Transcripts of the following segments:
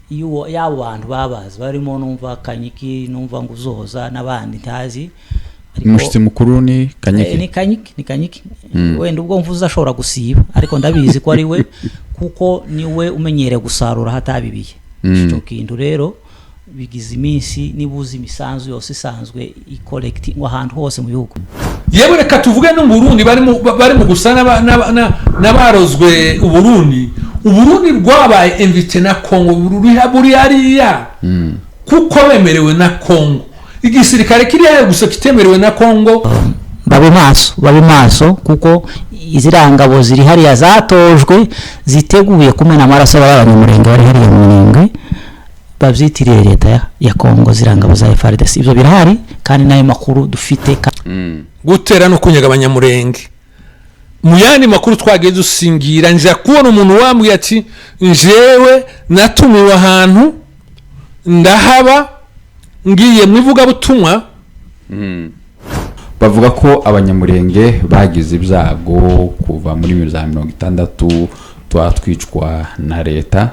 y'abo bantu babazi barimo numva Kanyiki numva Nguzoza n'abandi ntazi umushitsi mukuru ni Kanyiki wenda ubwo mvuza ashobora gusiba ariko ndabizi ko ari we kuko niwe umenyere gusarura hatabibiye cyo kintu rero bigize iminsi nibuzi imisanzu yose isanzwe i-collecting ahantu hose mu bihugu. Yewe reka tuvuge no mu Burundi bari mu gusana n'abarozwe Uburundi rwabaye invité na Kongo buri hariya kuko bemerewe na Kongo igisirikare kiriya gusa kitemerewe na Kongo. Babe maso kuko izirangabo ziri hariya zatojwe ziteguye kumena amaraso y'abanyamurenge bari hariya mu Minembwe bavyitiriye leta ya Kongo zirangabo za FARDC. Ibyo birahari kandi nayo makuru dufite gutera no kunyaga abanyamurenge. Mu yandi makuru twagiye dusingira nje kubona umuntu wambwiye ati njewe natumiwe ahantu ndahaba ngiye mwivuga butumwa. Bavuga ko abanyamurenge bagize ibyago kuva muri 1960 twatwicwa na leta.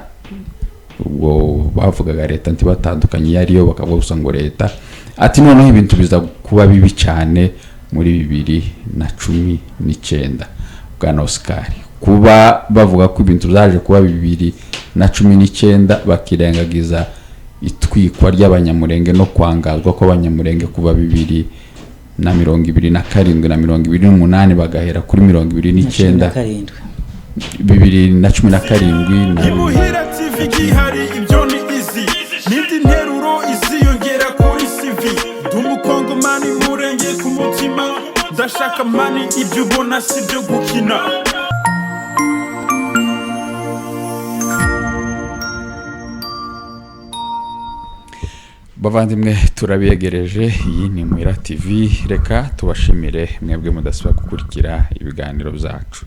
Ubwo bavugaga leta ntibatandukanye yariyo bakavuga gusa ngo leta ati noneho ibintu biza kuba bibi cyane muri 2019. Bwana Oscar, kuba bavuga ko ibintu byaje kuba 2019 bakirengagiza itwikwa ry'abanyamurenge no kwangazwa ko abanyamurenge kuba 2027 na 2028 bagahera kuri 2019 2017 Imuhira TV gihari ibyo ni izi nindi nteruro iziyongera kuri CV dumukongo mani murenge ku mutima ndashaka mani ibyo ubona si byo gukina. Bavandimwe turabiyegereje, iyi ni Muhira TV. Reka tubashimire mwebwe mudasiba gukurikira ibiganiro byacu.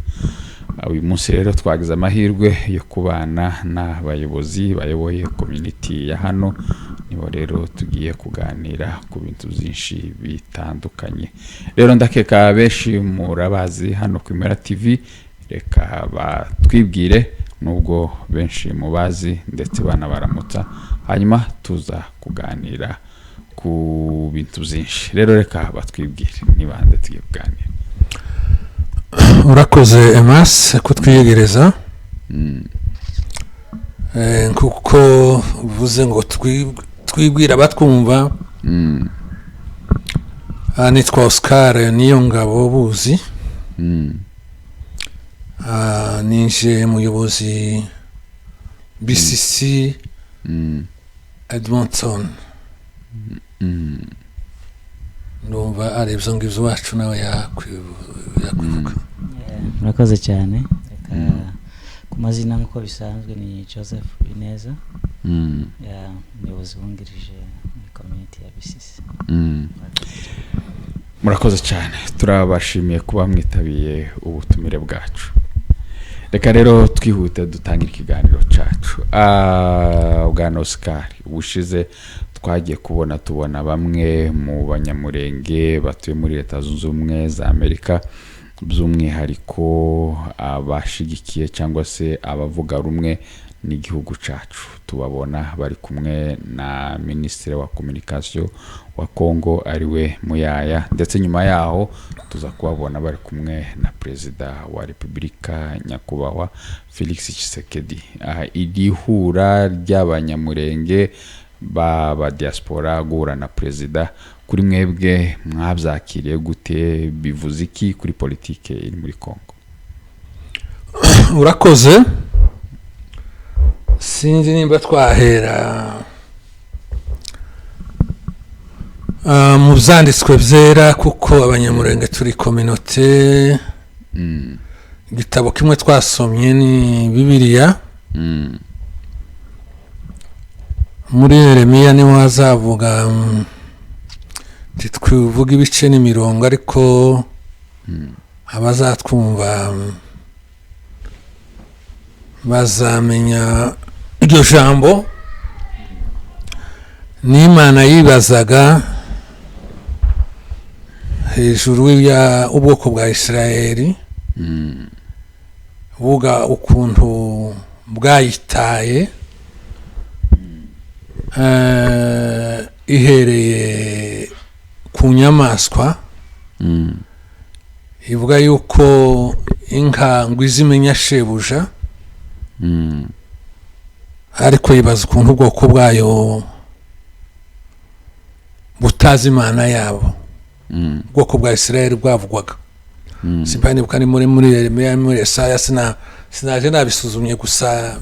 Uyu munsi rero twagize amahirwe yo kubana n'abayobozi bayoboye community ya hano, nibo rero tugiye kuganira ku bintu byinshi bitandukanye. Rero ndakeka benshi murabazi hano ku Muhira TV, reka batwibwire nubwo benshi mubazi ndetse banabaramutsa, hanyuma tuza kuganira ku bintu byinshi. Rero reka batwibwire niba nde tugiye kuganira. Urakoze Emas kutwiyegereza. Kuko uvuze ngo twibwira batwumva. Nitwa Oscar Niyongabo Buzi. Ninje muyobozi BCC Edmonton. Numva arebye ngivyo wacu nawe yakuvuga. Murakoze cyane. Ku mazina nkuko bisanzwe ni Joseph Bineza. Umuyobozi wungirije muri community ya BCC. Murakoze cyane, turabashimiye kuba mwitabiye ubutumire bwacu. Reka rero twihute dutangira ikiganiro cyacu. Bwana Oscar, ubushize twagiye tubona bamwe mu banyamurenge batuye muri Leta Zunze Ubumwe za Amerika, by'umwihariko abashigikiye cyangwa se abavuga rumwe n'igihugu cyacu. Tubabona bari kumwe na Ministre wa Communication wa Kongo ariwe Muyaya, ndetse nyuma yaho tuza kubabona bari kumwe na Perezida wa Repubulika Nyakubahwa Felix Tshisekedi. Idihura ry'abanyamurenge ba diaspora guhura na Perezida, kuri mwebwe mwabyakiriye gute? Bivuze iki kuri politike iri muri Kongo? Urakoze. Sinzi nimba twahera mu byanditswe byera kuko abanyamurenge turi communauté. Igitabo kimwe twasomye ni Bibiliya. Muri Yeremiya ni wazavuga titwivuga ibice n'imirongo, ariko abazatwumva bazamenya iryo jambo. N'Imana yibazaga hejuru y'ubwoko bwa Isirayeli, buga ukuntu bwayitaye ihereye ku nyamaswa ivuga yuko inka ngo izimenya shebuja ariko yibaza ukuntu ubwoko bwayo butazi imana yabo ubwoko bwa Isirayeli bwavugwaga nibuka ni muri Yesaya sinaje nabisuzumye gusa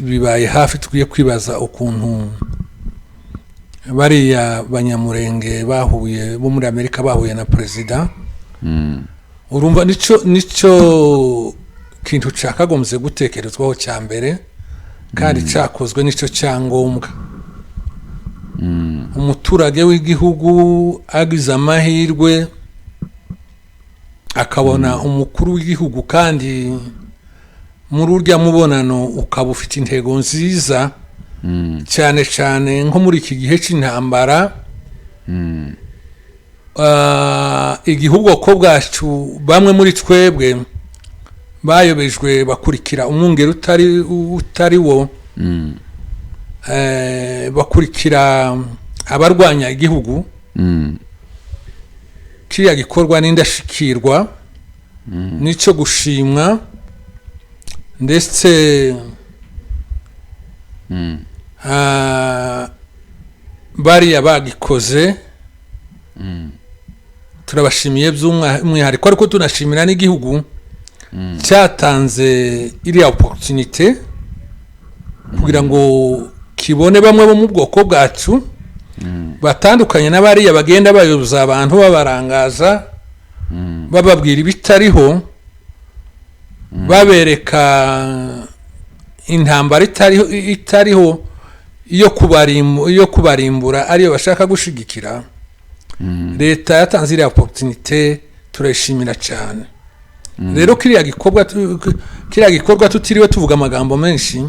bibaye hafi tukwiye kwibaza ukuntu bariya banyamurenge bahuye bo muri Amerika bahuye na perezida urumva nico kintu cakagombye gutekerezwaho cya mbere kandi cyakozwe nico cyangombwa umuturage w'igihugu agize amahirwe akabona umukuru w'igihugu kandi muri urya mubonano ukaba ufite intego nziza cyane cyane nko muri iki gihe cy'intambara igihugu ko bwacu bamwe muri twebwe bayobejwe bakurikira umwungeri utari wo bakurikira abarwanya igihugu kiriya gikorwa n'indashikirwa n'icyo gushimwa ndetse bariya bagikoze turabashimiye by'umwihariko ariko tunashimira n'igihugu cyatanze iriya opportunité kugira ngo kibone bamwe bo mu bwoko bwacu batandukanye n'abariya bagenda bayoboza abantu babarangaza bababwira ibitariho babereka intambara itariho iyo kubarimbura ariyo bashaka gushigikira leta yatanze iriya opportunité turayishimira cyane rero kiriya gikorwa tutiriwe tuvuga amagambo menshi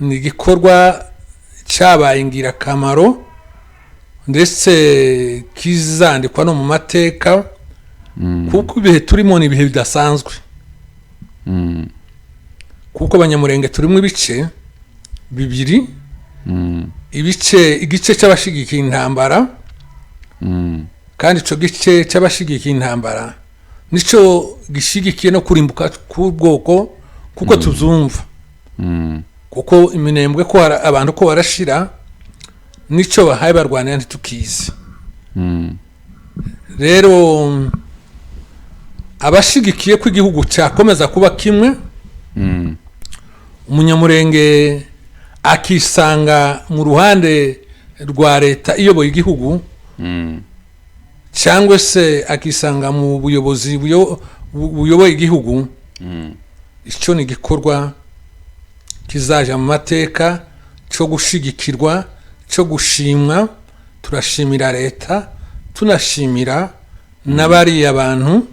ni igikorwa cyabaye ingirakamaro ndetse kizandikwa no mu mateka kuko ibihe turimo ni ibihe bidasanzwe kuko abanyamurenge turimo ibice bibiri igice cy'abashigikiye intambara kandi icyo gice cy'abashigikiye intambara nicyo gishigikiye no kurimbuka k'ubwoko kuko tubyumva kuko iminembwe ko abantu ko barashira nicyo bahaye barwanira ntitukizi rero abashigikiye ko igihugu cyakomeza kuba kimwe umunyamurenge akisanga mu ruhande rwa leta iyoboye igihugu cyangwa se akisanga mu buyobozi buyoboye igihugu icyo ni igikorwa kizaja mu mateka cyo gushigikirwa cyo gushimwa turashimira leta tunashimira n'abariya abantu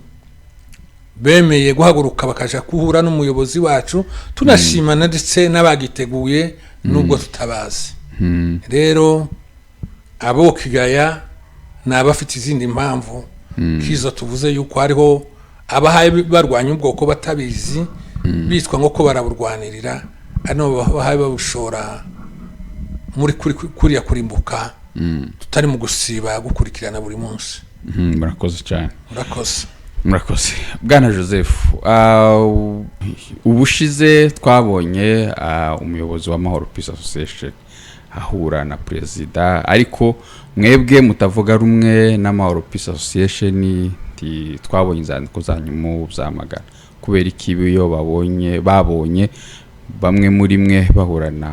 bemeye guhaguruka bakaja kuhura n'umuyobozi wacu tunashimana ndetse n'abagiteguye nubwo tutabazi rero abo kigaya n'abafite izindi mpamvu kizo tuvuze yuko hariho abahaye barwanya ubwoko batabizi bitwa ngo ko baraburwanirira ano bahaye babushora muri kuriya kurimbuka tutari mu gusiba gukurikirana buri munsi murakoze cyane murakoze bwana Joseph ubushize twabonye umuyobozi w'amahoro Peace Association ahura na perezida ariko mwebwe mutavuga rumwe n'amahoro Peace Association twabonye inzandiko zanyu mu byamagana kubera ikibiyo babonye bamwe muri mwe bahurana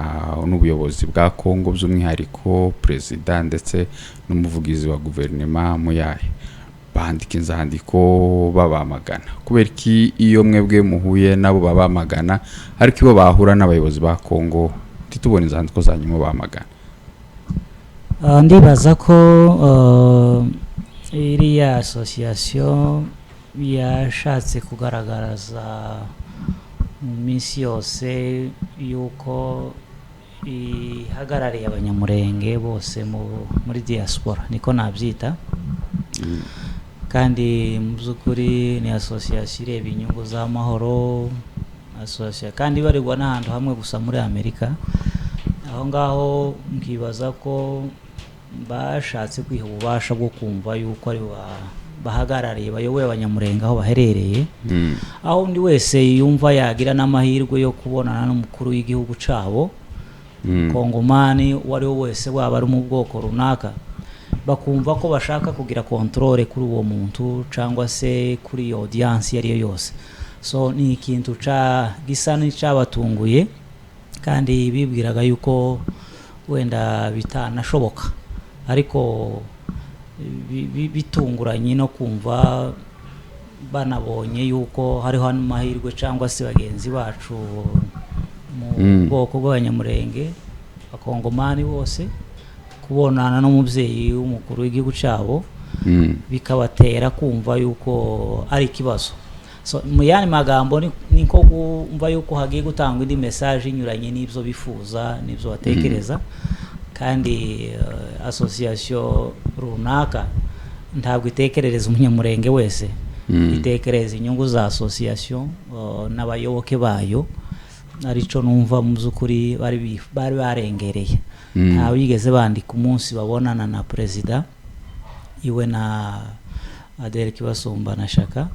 n'ubuyobozi bwa Kongo by'umwihariko perezida ndetse n'umuvugizi wa guverinoma muyaye bandika inzandiko babamagana kubera iki iyo mwebwe muhuye nabo babamagana ariko ibo bahura n'abayobozi ba Kongo titubona inzandiko zanyu mu bamagana ndibaza ko iriya association yashatse kugaragaraza mu minsi yose yuko ihagarariye abanyamurenge bose muri diaspora niko nabyita kandi mu by'ukuri ni association ireba inyungu z'amahoro association kandi baregwa n'ahantu hamwe gusa muri Amerika aho ngaho nkibaza ko bashatse kwiha ububasha bwo kumva yuko ari bahagarariye bayoboye abanyamurenge aho baherereye, aho undi wese yumva yagira n'amahirwe yo kubonana n'umukuru w'igihugu cabo Kongomani uwo ari we wese waba ari mu bwoko runaka, bakumva ko bashaka kugira controle kuri uwo muntu cyangwa se kuri iyo audience yari yose. So ni ikintu gisa n'icyabatunguye kandi bibwiraga yuko wenda bitanashoboka, ariko bitunguranye no kumva banabonye yuko hariho amahirwe cyangwa se bagenzi bacu mu bwoko bw'abanyamurenge Abakongomani bose kubonana n'umubyeyi w'umukuru w'igihugu cyabo bikabatera kumva yuko ari ikibazo. So mu yandi magambo niko kumva yuko hagiye gutangwa indi message inyuranye n'ibyo bifuza n'ibyo batekereza, kandi association runaka ntabwo itekerereza umunyamurenge wese, itekereza inyungu za association n'abayoboke bayo. Arico numva mu by'ukuri bari barengereye. Nta wigeze bandika umunsi babonana na president iwe na Adel Kibasumba na Shaka,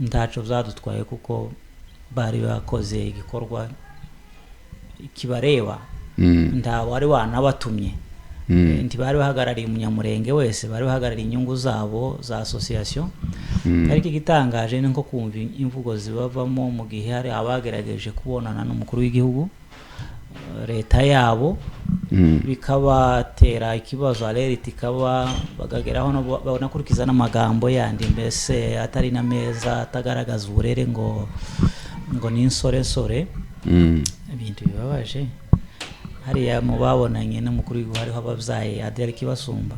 ndaco byadutwaye kuko bari bakoze igikorwa kibareba, nta wari wanabatumye, ntibari bahagarariye umunyamurenge wese, bari bahagarariye inyungu zabo za association. Ariko igitangaje ni nko kumva imvugo zibavamo mu gihe hari abagerageje kubonana n'umukuru w'igihugu leta yabo, bikabatera ikibazo, aleriti ikaba bagageraho banakurikiza n'amagambo yandi mbese atari na meza, atagaragaza uburere ngo ni insore. Ibintu bibabaje. Hariya mu babonanye n'umukuru w'igihugu hariho ababyaye Adel Kibasumba,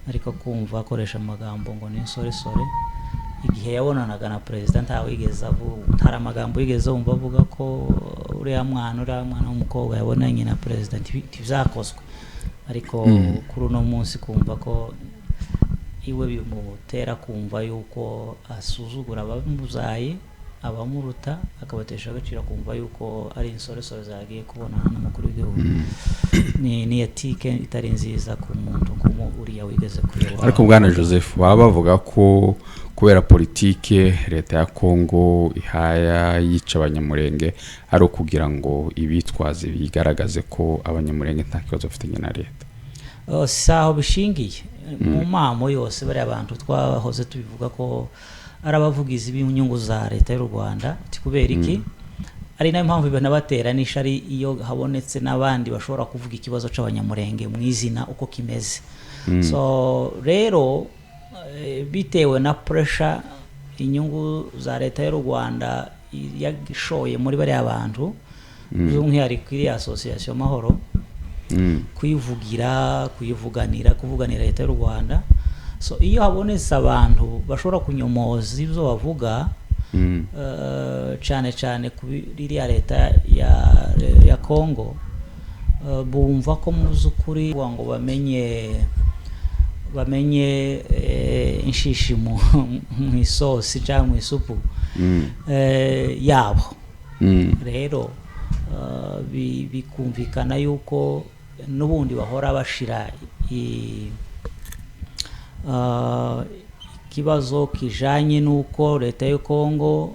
ariko kumva akoresha amagambo ngo ni insore, igihe yabonanaga na president ntari amagambo yigeze wumva avuga ko uriya mwana w'umukobwa yabonanye na president tivyakozwe. Ariko kuri uno munsi kumva ko iwe bimutera kumva yuko asuzugura abamuzaye, abamuruta, akabatesha agaciro, kumva yuko ari insore zagiye kubonana n'umukuru w'igihugu, ni etike itari nziza ku muntu como uriya wigeze kuyobora. Ariko bwana Joseph, baba bavuga ko kubera politike leta ya Kongo ihaya yica abanyamurenge ari ukugira ngo ibitwaze bigaragaze ko abanyamurenge nta kibazo bafitanye na leta. Saho bishingiye mu mamo yose bari abantu twahoze tubivuga ko arabavugizi b'inyungu za leta y'u Rwanda, kubera iki ari nayo mpamvu banabatera n'ishari iyo habonetse n'abandi bashobora kuvuga ikibazo c'abanyamurenge mu izina uko kimeze. So rero bitewe na pressure inyungu za leta y'u Rwanda yagishoye muri bari abantu, by'umwihariko iri association Mahoro, kuvuganira leta y'u Rwanda. So iyo habonetse abantu bashobora kunyomoza ibyo bavuga, cyane kuri leta ya Kongo, bumva ko mu by'ukuri ngo bamenye inshishi mu isosi cyangwa mu isupu yabo. Rero bikumvikana yuko n'ubundi bahora bashira ikibazo kijanye nuko leta ya Kongo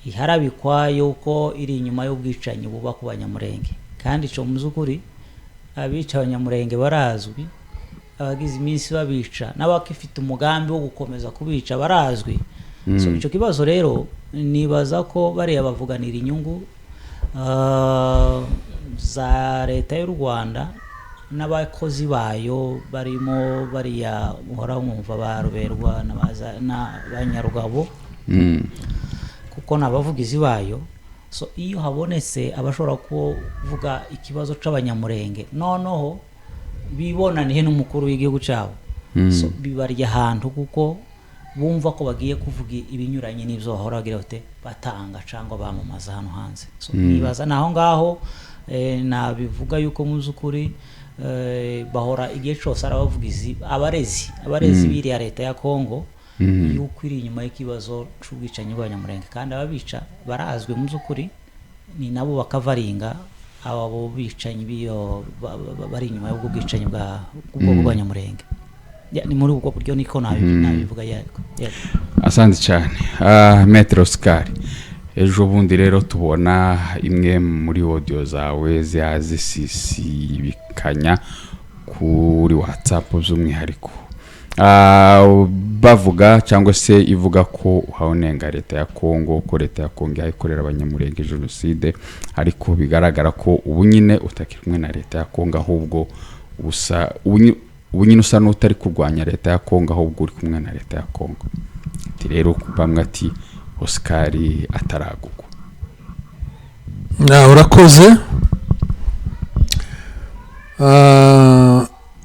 iharabikwa yuko iri inyuma y'ubwicanyi buba ku banyamurenge, kandi cyo mu by'ukuri abica abanyamurenge barazwi, abagize iminsi babica n'abakifite umugambi wo gukomeza kubica barazwi. So icyo kibazo rero nibaza ko bariya bavuganira inyungu za leta y'u Rwanda n'abakozi bayo barimo bariya muhora mwumva baruberwa n'abanyarugabo, kuko n'abavugizi bayo. So iyo habonetse abashobora kuvuga ikibazo c'abanyamurenge noneho bibonaniye n'umukuru w'igihugu cyabo, so bibarya ahantu kuko bumva ko bagiye kuvuga ibinyuranye n'ibyo bahora bagira batanga cyangwa bamamaza hano hanze. So nibaza naho ngaho nabivuga yuko mu by'ukuri bahora igihe cyose arabavugizi abarezi biriya leta ya Kongo yuko iri inyuma y'ikibazo c'ubwicanyi bw'abanyamurenge, kandi ababica barazwe mu by'ukuri ni nabo bakavaringa abo bicanyi biyo bari inyuma y'ubwo bwicanyi bw'ubwoko bw'Abanyamulenge. Ni muri ubwo buryo niko nabivuga yego. Asante cyane Maître Oscar. Ejo bundi rero tubona imwe muri audio zawe zisibikanya kuri WhatsApp z'umwihariko bavuga cyangwa se ivuga ko uhawunenga leta ya Kongo, ko leta ya Kongo yayikorera Abanyamulenge genocide, ariko bigaragara ko ubu nyine utakiri kumwe na leta ya Kongo, ahubwo ubu nyine usa n'utari kurwanya leta ya Kongo, ahubwo uri kumwe na leta ya Kongo. Rero bamwe ati Oscar ataragugwa. Urakoze.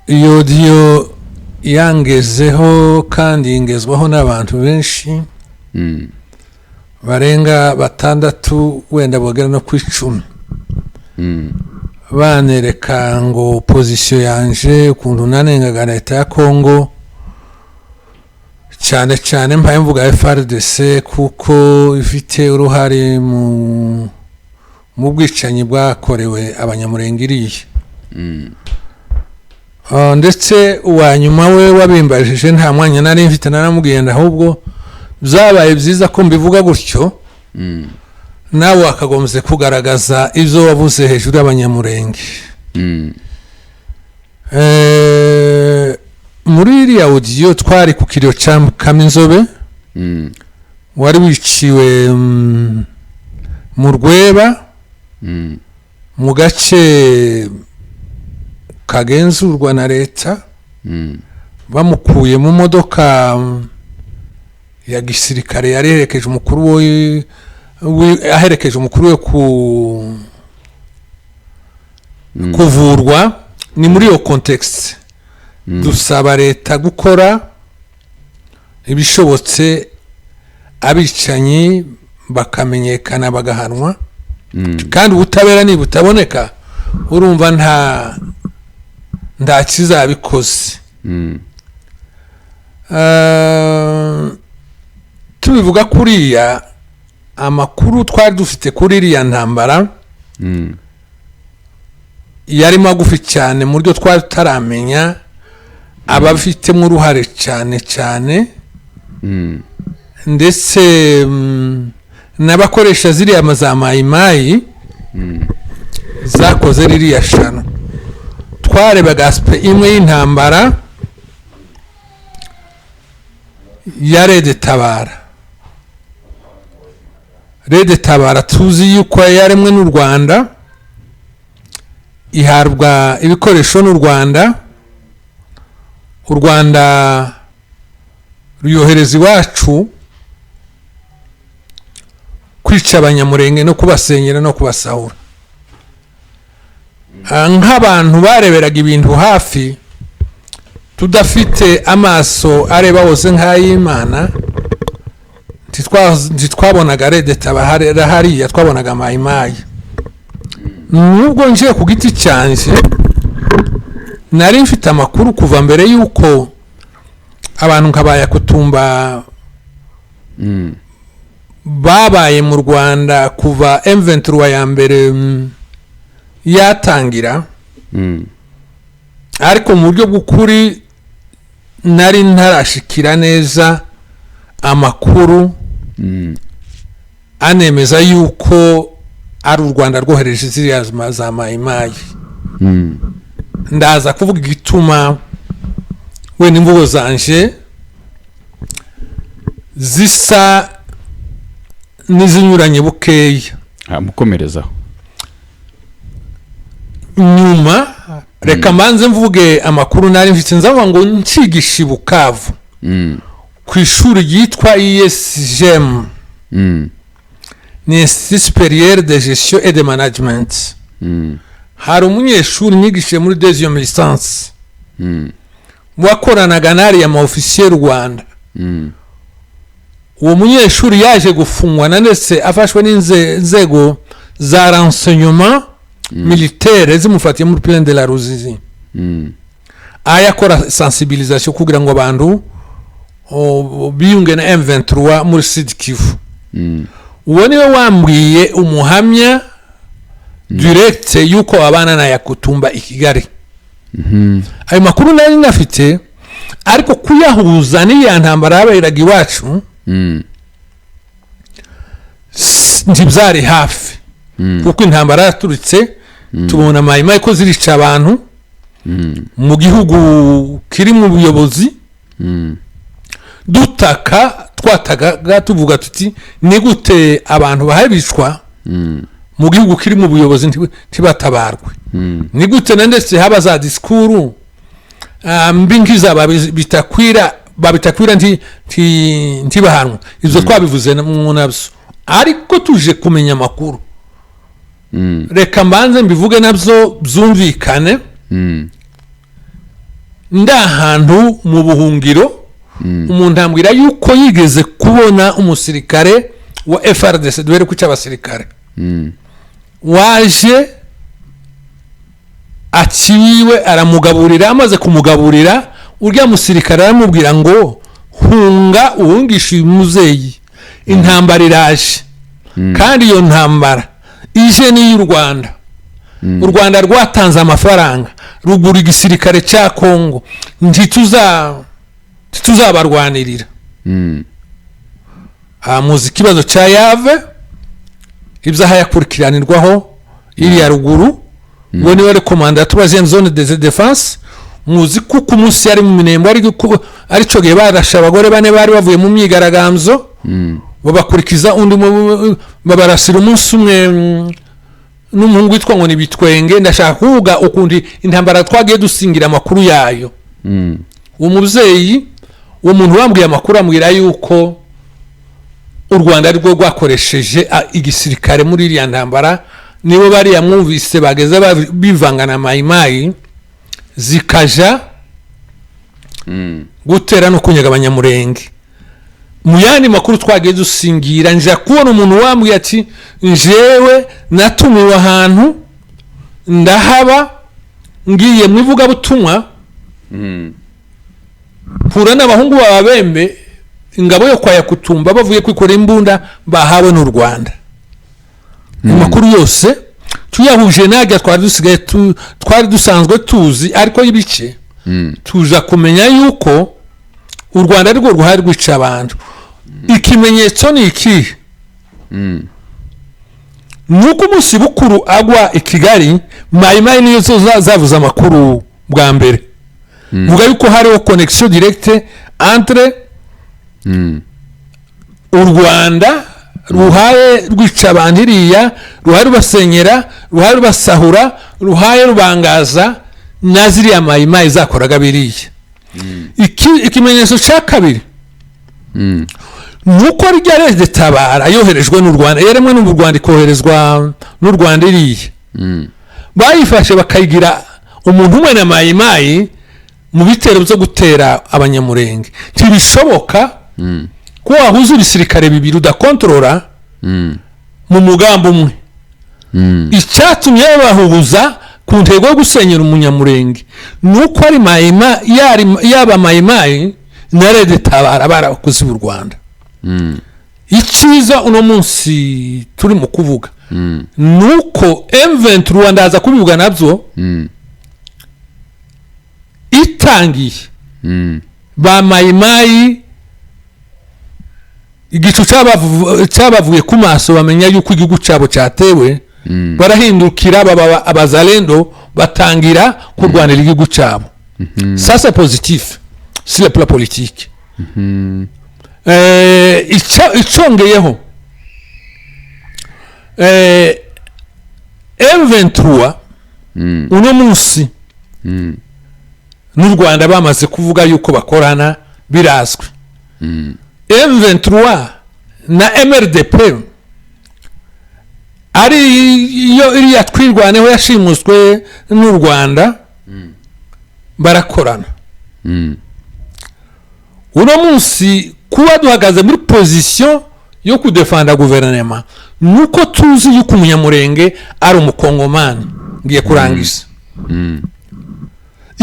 Iyo audio yangezeho kandi ingezwaho n'abantu benshi barenga 6 wenda bogera no ku 10 banereka ngo position yanje ukuntu nanengaga leta ya Kongo, cyane cyane mpaye mvuga FARDC kuko ifite uruhare mu bwicanyi bwakorewe Abanyamulenge iriya. Ndetse uwanyuma we wabimbajije nta mwanya nari mfite naramugenda, ahubwo byabaye byiza ko mbivuga gutyo nawe akagombye kugaragaza ibyo wavuze hejuru y'Abanyamulenge. Muri iriya audio twari ku kiriyo cya Kaminzobe wari wiciwe mu Rweba mu gace kagenzurwa na leta, bamukuye mu modoka ya gisirikare yari aherekeje umukuru we kuvurwa. Ni muri iyo context dusaba leta gukora ibishobotse abicanyi bakamenyekana bagahanwa, kandi ubutabera ni butaboneka urumva nta kizabikoze. Tubivuga kuriya amakuru twari dufite kuri iriya ntambara yari magufi cyane mu buryo twari tutaramenya abafitemo uruhare cyane cyane, ndetse n'abakoresha ziriya za mayimayi zakoze ririya shano. Twarebaga aspect imwe y'intambara ya Rede Tabara. Rede Tabara tuzi yuko yaremwe n'u Rwanda, iharwa ibikoresho n'u Rwanda, u Rwanda ruyohereza iwacu kwica Abanyamulenge no kubasenyera no kubasahura. Nk'abantu bareberaga ibintu hafi tudafite amaso areba hose nk'ay'Imana, ntitwabonaga Rede Tabara hariya, twabonaga mayimayi. Nubwo nje ku giti cyanje nari mfite amakuru kuva mbere yuko abantu nkabaya kutumba babaye mu Rwanda kuva M23 ya mbere yatangira, ariko mu buryo bw'ukuri nari ntarashikira neza amakuru anemeza yuko ari u Rwanda rwohereje ziriya za mayimayi. Ndaza kuvuga igituma we n'imvugo zanje zisa n'izinyuranye bukeya. Mukomerezaho nyuma. Reka manze mvuge amakuru nari mfite, nzavuga ngo ncigisha Bukavu ku ishuri ryitwa ISGM, ni Institut Supérieur de Gestion et de Management. Hari umunyeshuri nyigishe muri deuxième licence wakoranaga n'ariya ma officier Rwanda. Uwo munyeshuri yaje gufungwa ndetse afashwe n'inzego za renseignement militaire zimufatiye muri Plaine de la Ruzizi. Ayakora sensibilisation kugira ngo abantu biyunge na M23 muri Sud Kivu. Uwo niwe wambwiye umuhamya direct yuko abana na Yakutumba i Kigali. Ayo makuru nari nafite ariko kuyahuza n'iya ntambara yaberaga iwacu ntibyari hafi kuko intambara yaturitse tubona Mayimayi ko zirica abantu mu gihugu kiri mu buyobozi twataga tuvuga tuti ni gute abantu bahabishwa mu gihugu kiri mu buyobozi ntibatabarwe ni gute ndetse haba za disikuru mbingiza babitakwira ntibahanwe izo twabivuze mu nabyo ariko tuje kumenya amakuru reka mbanze mbivuge nabyo byumvikane ndahantu mu buhungiro umuntu ambwira yuko yigeze kubona umusirikare wa FRDC duhere ku cy'abasirikare waje aciwe aramugaburira amaze kumugaburira urya musirikare aramubwira ngo hunga uhungisha uyu muzeyi intambara iraje kandi iyo ntambara ije ni y'u Rwanda u Rwanda rwatanze amafaranga rugura igisirikare cya Kongo ntituzabarwanirira muzi ikibazo cya Yave ibyaha yakurikiranirwaho iriya ruguru ngo niwe ari komanda troisième zone de défense muzi kuko umunsi yari mu Minembwe ari cyo gihe barasha abagore bane bari bavuye mu myigaragambyo babakurikiza undi babarasira umunsi umwe n'umuhungu witwa ngo ni Bitwenge ndashaka kuvuga ukundi intambara twagiye dusingira amakuru yayo uwo mubyeyi uwo muntu wambwiye amakuru amwira yuko u Rwanda rwo rwakoresheje igisirikare muri iriya ntambara nibo bari yamwumvise bageze bivanga na Mayimayi zikaja gutera no kunyaga abanyamurenge mu yandi makuru twagiye dusingira nje kubona umuntu wambwiye ati njewe natumiwe ahantu ndahaba ngiye mu ivugabutumwa pura n'abahungu b'ababembe ingabo yo kwa Yakutumba bavuye kwikora imbunda bahawe n'u Rwanda amakuru yose tuyahuje najya twari dusanzwe tuzi ariko ibice tuza kumenya yuko u Rwanda rwo ruhari rwica abantu ikimenyetso ni iki nuko umunsi bukuru agwa i Kigali Mayimayi niyo zavuze amakuru bwa mbere vuga yuko hariho connection directe entre u Rwanda ruhaye rwica abantu iriya ruhaye rubasenyera ruhaye rubasahura ruhaye rubangaza na ziriya Mayimayi zakoraga biriya ikimenyetso cya kabiri nuko rya Rede Tabara yoherejwe n'u Rwanda yaremwe n'u Rwanda ikoherezwa n'u Rwanda iriya bayifashe bakayigira umuntu umwe na Mayimayi mu bitero byo gutera abanyamurenge ntibishoboka ko wahuza ibisirikare bibiri udakontorora mu mugambo umwe icyatumye bahuza ku ntego yo gusenyera umunyamurenge nuko ari yaba Mayimayi na Rede Tabara barakoze mu Rwanda icyiza uno munsi turi mu kuvuga nuko M23 ndaza kubivuga nabyo itangiye ba Mayimayi igicu cyabavuye ku maso bamenya yuko igihugu cyabo cyatewe barahindukira baba abazalendo batangira kurwanira igihugu cyabo ça c'est positif sur le plan politique icongeyeho M23 uno munsi n'u Rwanda bamaze kuvuga yuko bakorana birazwi M23 na MRDP ari iyo iriya twirwaneho yashimuswe n'u Rwanda barakorana uno munsi kuba duhagaze muri position yo kudefanda guverinoma nuko tuzi yuko umunyamurenge ari umukongomani ngiye kurangiza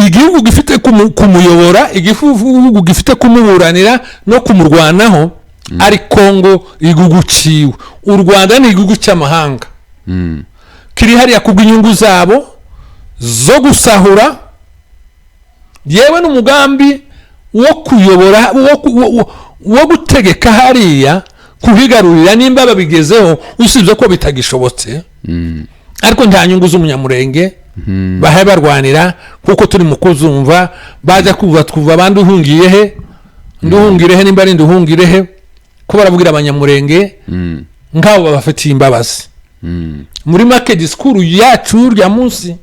igihugu gifite kumuyobora igihugu gifite kumuburanira no kumurwanaho ari Kongo igihugu ciwe u Rwanda ni igihugu cy'amahanga kiri hariya kubw'inyungu zabo zo gusahura, yewe n'umugambi wo kuyobora wo gutegeka hariya kuhigarurira nimba babigezeho, usibye ko bitagishobotse. Ariko nta nyungu z'umunyamurenge bahe barwanira, kuko turi mu kuzumva bajya kuva abandi uhungiyehe nduhungirehe nimba ari nduhungirehe, ko baravugira abanyamurenge nk'abo babafitiye imbabazi. Muri make disikuru yacu rya munsi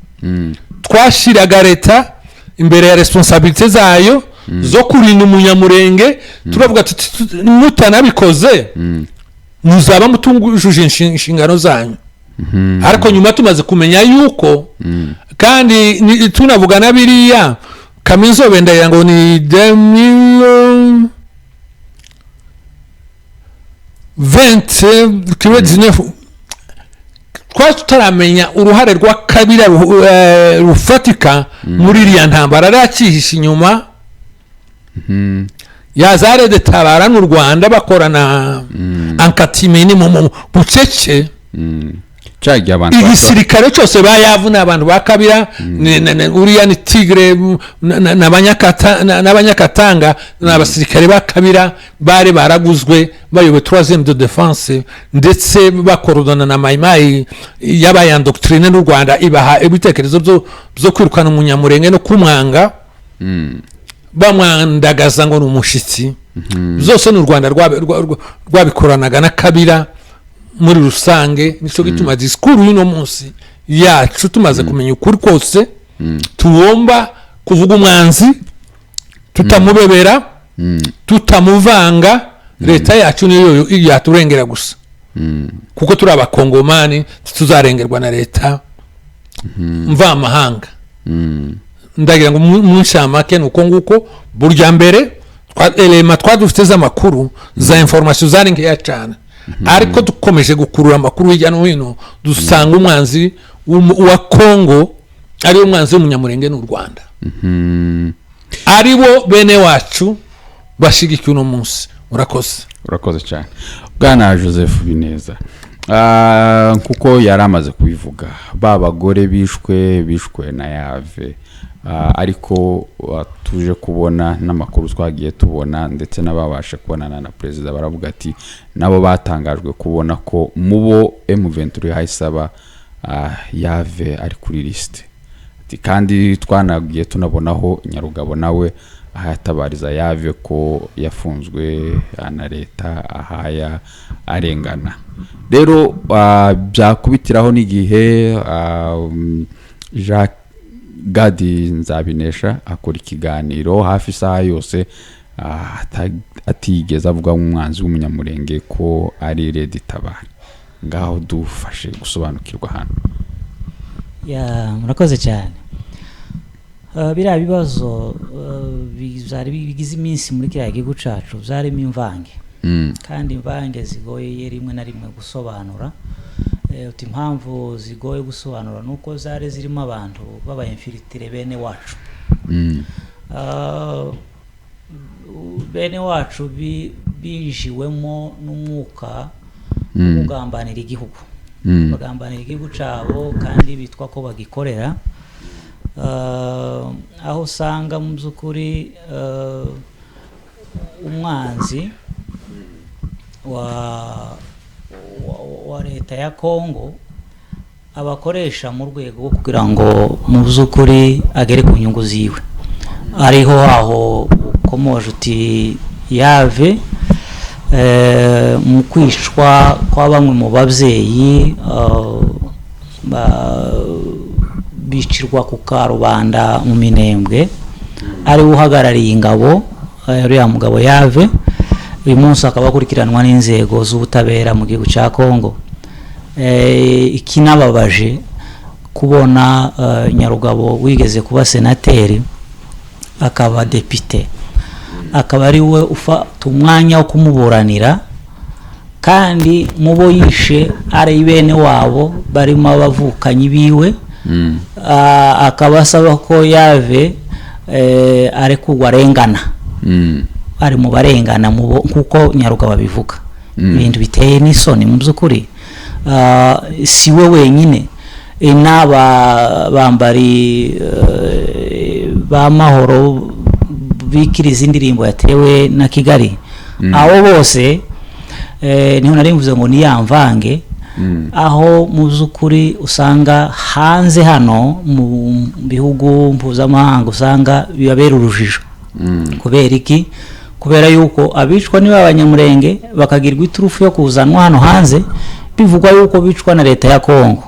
twashiraga leta imbere ya responsabilite zayo zo kurinda umunyamurenge. Turavuga tuti mutanabikoze muzaba mutungujuje inshingano zanyu. Ariko nyuma tumaze kumenya yuko kandi tunavuga na biriya Kamizo bendera ngo ni 2019 tutaramenya uruhare rwa Kabila rufatika muri iriya ntambara, arakihisha inyuma yazare de tabara n'u Rwanda bakorana ankatimeni mu bucece. Igisirikare cyose bayavuna abantu ba Kabila, uriya ni Tigre n'abanyakatanga n'abasirikare ba Kabila bari baraguzwe bayobe 3e de défense, ndetse bakorodana na Maimai y'abayandoctrine n'u Rwanda ibaha ibitekerezo byo kwirukana umunyamurenge no kumwanga, bamwandagaza ngo n'umushitsi. Zose n'u Rwanda rwabikoranaga na Kabila muri rusange. Nico gituma disikuru y'uno munsi yacu tumaze kumenya ukuri kose, tugomba kuvuga umwanzi tutamubebera, tutamuvanga. Leta yacu niyo yaturengera gusa, kuko turi abakongomani tuzarengerwa na leta mvamahanga. Ndagira ngo munshamake nuko nguko burya mbere elema twadufite z'amakuru za information zari nkeya cyane. Ariko dukomeje gukurura amakuru hirya no hino, dusanga umwanzi wa Kongo ari umwanzi w'umunyamurenge n'u Rwanda, aribo bene wacu bashigikiye uno munsi. Urakoze cyane Bwana Joseph Bineza. Kuko yaramaze kubivuga, babagore bishwe na Yave, ariko tuje kubona n'amakuru twagiye tubona ndetse n'ababasha kubonana na perezida baravuga ati nabo batangajwe kubona ko mubo M23 yahise Yave ari kuri liste. Ati kandi twanagiye tunabonaho Nyarugabo nawe ahatabariza Yave ko yafunzwe na leta ahaya arengana. Rero byakubitiraho n'igihe Jacques Gadi Nzabinesha akora ikiganiro hafi isaha yose atigeze avuga umwanzi w'umunyamurenge ko ari Red Tabara. Ngaho dufashe gusobanukirwa hano. Murakoze cyane. Biriya bibazo bizari bigize iminsi muri kiriya gihugu cyacu byarimo imvange, kandi imvange zigoye rimwe na rimwe gusobanura. Uti impamvu zigoye gusobanura nuko zari zirimo abantu baba infiltré bene wacu. Bene wacu bijiwemo n'umwuka ugambanira igihugu, bagambanira igihugu cyabo kandi bitwa ko bagikorera. Aho usanga mu by'ukuri umwanzi wa leta ya Kongo abakoresha mu rwego kugira ngo mu by'ukuri agere ku nyungu ziwe. Ariho aho komoje uti Yave mu kwishwa kwa bamwe mu babyeyi bicirwa ku Karubanda mu Minembwe, ari uhagarariye ingabo uriya mugabo Yave. Uyu munsi akaba akurikiranwa n'inzego z'ubutabera mu gihugu cya Kongo. Ikinababaje kubona Nyarugabo wigeze kuba senateri akaba depite, akaba ari we ufata umwanya wo kumuburanira, kandi mubo yishe ari bene wabo barimo abavukanyi biwe. Akaba asaba ko Yave ari kugwa arengana, ari mu barengana kuko Nyarugabo bivuga. Ibintu biteye n'isoni mu by'ukuri. Si we wenyine, n'aba bambari ba mahoro bikiriza indirimbo yatewe na Kigali abo bose niho nari mvuze ngo ni yamvange aho mu zukuri usanga hanze hano mu bihugu mpuzamahanga usanga bibabera urujijo kubera iki kubera yuko abicwa niba abanyamurenge bakagirwa iturufu yo kuzanwa hano hanze bivugwa yuko bicwa na leta ya Kongo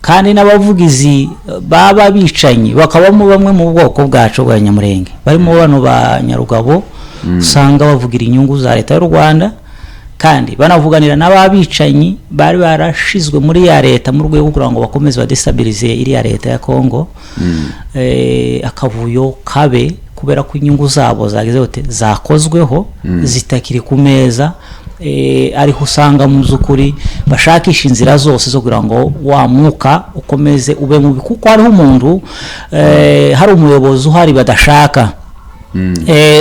kandi n'abavugizi baba bicanyi bakabamo bamwe mu bwoko bwacu bw'abanyamurenge barimo bano ba Nyarugabo usanga bavugira inyungu za leta y'u Rwanda kandi banavuganira n'ababicanyi bari barashizwe muri ya leta mu rwego kugira ngo bakomeze badestabilize iri ya leta ya Kongo akavuyo kabe kubera ko inyungu zabo zageze hote zakozweho zitakiri ku meza ariho usanga mu zukuri bashakisha inzira zose zo kugira ngo wa mwuka ukomeze ube mubi kuko hariho umuntu hari umuyobozi uhari badashaka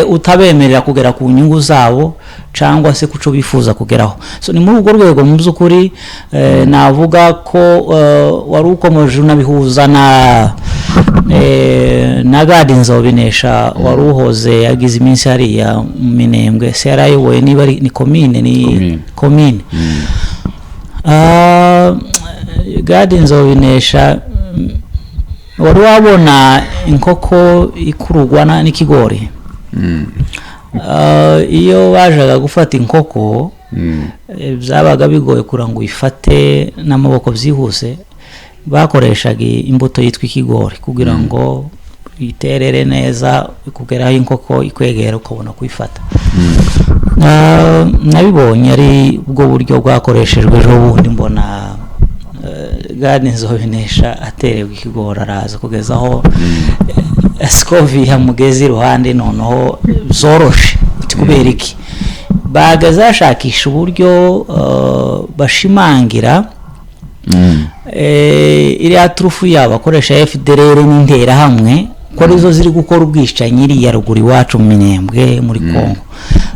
utabemerera kugera ku nyungu zabo cyangwa se kuco bifuza kugeraho so ni muri urwo rwego mu by'ukuri navuga ko wari ukomeje unabihuza na Gadi Nzobinesha wari uhoze yagize iminsi hariya mu Minembwe se yarayoboye niba ni komine Gadi Nzobinesha wari wabona inkoko ikurugwa n'ikigori iyo bajaga gufata inkoko byabaga bigoye kurango ifate n'amaboko byihuse bakoreshaga imbuto yitwa ikigori kugira ngo iterere neza kugeraho inkoko ikwegera ukabona kuyifata nabibonye ari ubwo buryo bwakoreshejwe ejo bundi mbona Gadi Nzobinesha aterewe ikigori araza kugezaho Scovi hamugeze iruhande noneho zoroshe kubera iki bagazashakisha uburyo bashimangira iriya turufu yabo akoresha FDLR n'intera hamwe ko arizo ziri gukora ubwicanyi iri ya ruguru iwacu mu Minembwe muri Kongo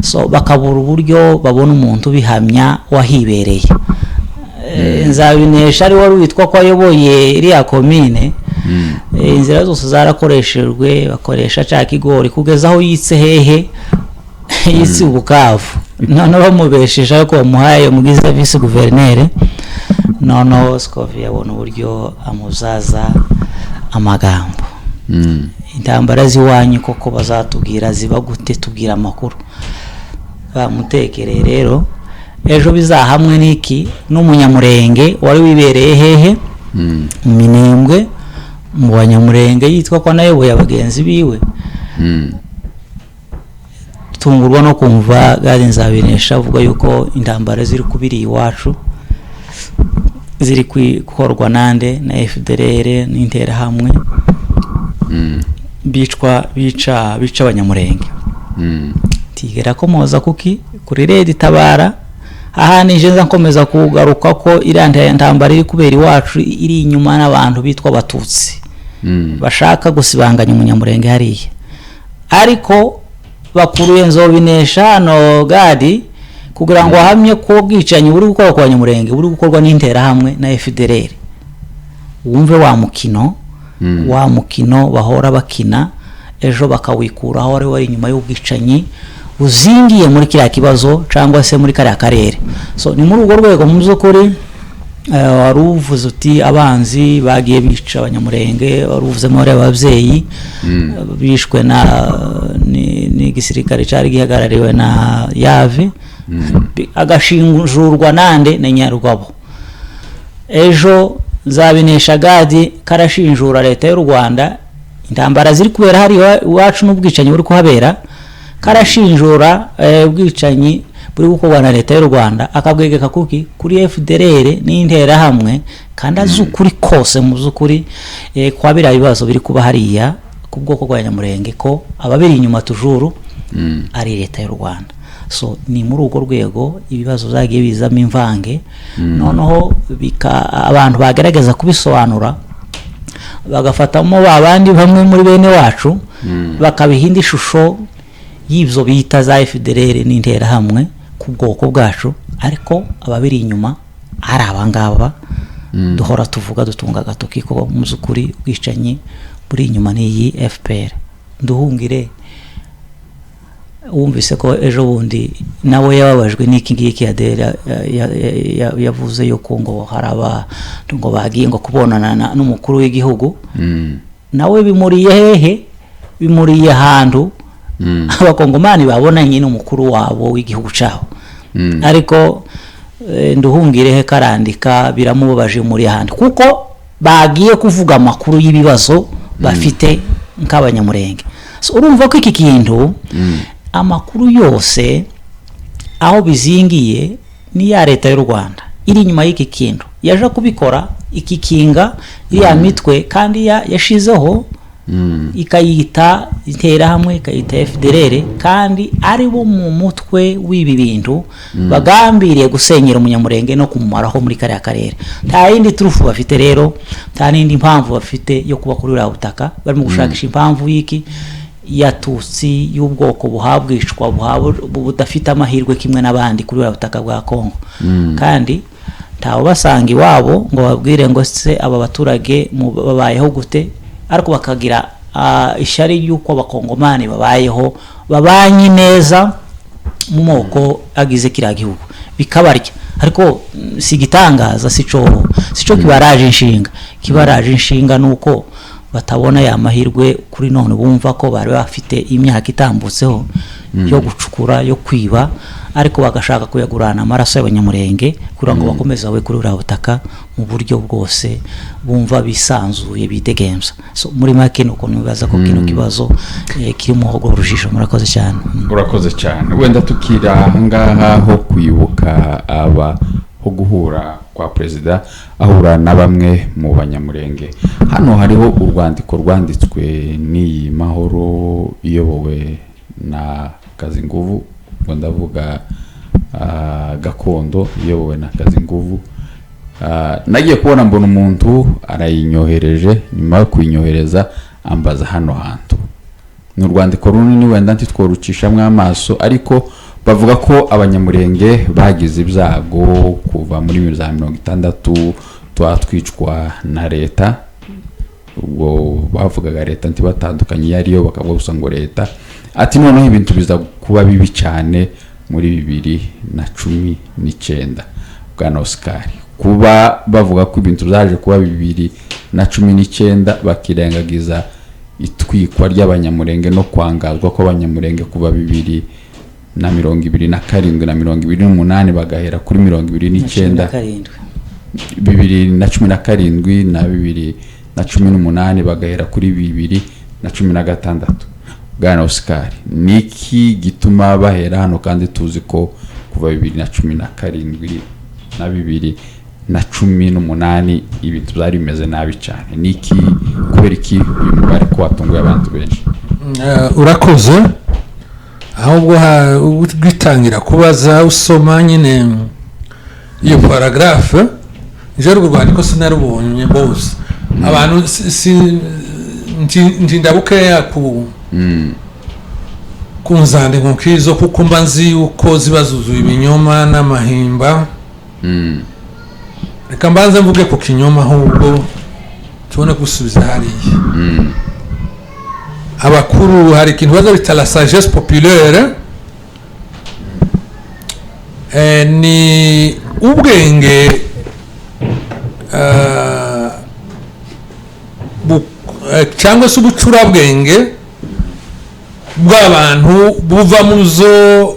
so bakabura uburyo babona umuntu bihamya wahibereye Nzabinesha ari wari witwa ko ayoboye iriya komine inzira zose zarakoreshejwe bakoresha cya kigori kugeza aho yitse hehe yitse Bukavu none bamubesheje ko bamuhaye mugize vice gouverneur none Scovi yabona uburyo amuzaza amagambo intambara ziwanyu koko bazatubwira ziba gute tubwira amakuru bamutekereye rero ejo bizahamwe niki n'umunyamurenge wari wibereye hehe Minembwe mu banyamurenge yitwa ko nayoboye abagenzi biwe tungurwa no kumva Gadi Nzobinesha avuga yuko intambara ziri kubiri iwacu ziri kwikorwa nande na FDLR n'intera hamwe bica abanyamurenge tigera ko moza kuki kuri Red Tabara aha nije nzakomeza kugaruka ko iranda ntambara iri kubera iwacu iri inyuma n'abantu bitwa Abatutsi bashaka gusibanganya umunyamurenge hariya ariko bakuruye Nzobinesha no Gadi kugira ngo ahamye ko bwicanye buri gukora kwa Nyamurenge buri gukorwa n'intera hamwe na FDLR wumve wa mukino bahora bakina ejo bakawikuraho wari inyuma y'ubwicanyi uzingiye muri kiriya kibazo cyangwa se muri kariya karere so ni muri urwo rwego mu by'ukuri wari uvuze uti abanzi bagiye bica abanyamurenge wari uvuzemo ababyeyi bishwe n'igisirikare cyari gihagarariwe na Yave agashinjurwa nande na Nyarugabo ejo Nzabinesha Gadi karashinjura leta y'u Rwanda intambara ziri kubera hari iwacu n'ubwicanyi buri kuhabera karashinjura ubwicanyi buri gukorwa na leta y'u Rwanda akabwegeka kuki kuri FDLR n'intera hamwe kandi azukuri kose mu zukuri kwa bira bibazo biri kuba hariya ku bwoko bwa Nyamurenge ko ababiri inyuma tujuru ari leta y'u Rwanda so ni muri urwo rwego ibibazo zagiye bizamo imvange noneho abantu bagerageza kubisobanura bagafatamo babandi bamwe muri bene wacu bakabihinda ishusho y'ibyo bita za FDLR n'intera hamwe ku bwoko bwacu ariko ababiri inyuma ari abangaba duhora tuvuga dutunga agatoki ko mu zukuri bwicanyi buri inyuma n'iyi FPR. Nduhungire wumvise ko ejo bundi nawe yababajwe n'iki ngiki yavuze yuko ngo haraba ngo bagiye ngo kubonana n'umukuru w'igihugu. Nawe bimuriye hehe? Bimuriye ahantu abakongomani babonanye n'umukuru wabo w'igihugu cyawo. Ariko Nduhungire he karandika biramubabaje muri ahantu kuko bagiye kuvuga amakuru y'ibibazo bafite nk'abanyamurenge. So urumva ko iki kintu amakuru yose aho bizingiye ni ya leta y'u Rwanda iri inyuma y'iki kintu yaje kubikora ikikinga iriya mitwe kandi yashizeho ikayita intera hamwe ikayita FDLR kandi ari bo mu mutwe w'ibi bintu bagambiriye gusenyera umunyamurenge no kumumaraho muri kare akarere. Nta yindi turufu bafite rero, nta nindi mpamvu bafite yo kuba kuri uriya butaka. Barimo gushakisha impamvu y'iki yatutsi y'ubwoko buhabwishwa budafite amahirwe kimwe n'abandi kuri uriya butaka bwa Kongo. Kandi ntawe basanga iwabo ngo babwire ngo se aba baturage babayeho gute, ariko bakagira ishari y'uko abakongomani babayeho babanye neza mu moko agize kiriya gihugu bikabarya. Ariko sigitangaza sico kibaraje inshinga nuko batabona ya mahirwe kuri none bumva ko bari bafite imyaka itambutseho yo gucukura yo kwiba, ariko bagashaka kuyagurana amaraso y'abanyamurenge kugira ngo bakomeze bawe kuri uriya butaka mu buryo bwose bumva bisanzuye bidegemza. So muri make nuko nibaza ko kino kibazo kirimo ho urujisho. Murakoze cyane. Urakoze cyane. Wenda tukira ngaha ho kwibuka aba ho guhura kwa perezida ahura na bamwe mu banyamurenge. Hano hariho urwandiko rwanditswe n'iyi Mahoro iyobowe na Kazinguvu, ngo ndavuga gakondo iyobowe na Kazinguvu. Nagiye kubona mbona umuntu arayinyohereje, nyuma yo kuyinyohereza ambaza hano hantu. Ni urwandiko runini wenda ntitworucishamwe amaso, ariko bavuga ko abanyamurenge bagize ibyago kuva muri 1960 twatwicwa na leta. Ubwo bavugaga leta ntibatandukanye yariyo bakavuga gusa ngo leta. Ati noneho ibintu biza kuba bibi cyane muri 2019. Bwana Oscar, kuba bavuga ko ibintu byaje kuba 2019 bakirengagiza itwikwa ry'abanyamurenge no kwangazwa ko abanyamurenge kuba 2027 na 2028 bagahera kuri 2019 2017 na 2018 bagahera kuri 2016. Bwana Oscar, niki gituma bahera hano kandi tuzi ko kuva 2017 na 2018 ibintu byari bimeze nabi cyane? Niki kubera iki uyu mubare ko watunguye abantu benshi? Urakoze. Ahubwo gitangira kubaza usoma nyine iyo paragraphe je rwandiko sinarubonye bose abantu ndindabuke ku kunzande nkokizo kuko mbanzi yuko zibazuzuye ibinyoma n'amahimba. Reka mbanze mvuge ku kinyoma ahubwo tubone gusubiza hariya. Abakuru hari ikintu baza bita la sagesse populaire, ni ubwenge cyangwa se ubucurabwenge bw'abantu buva muzo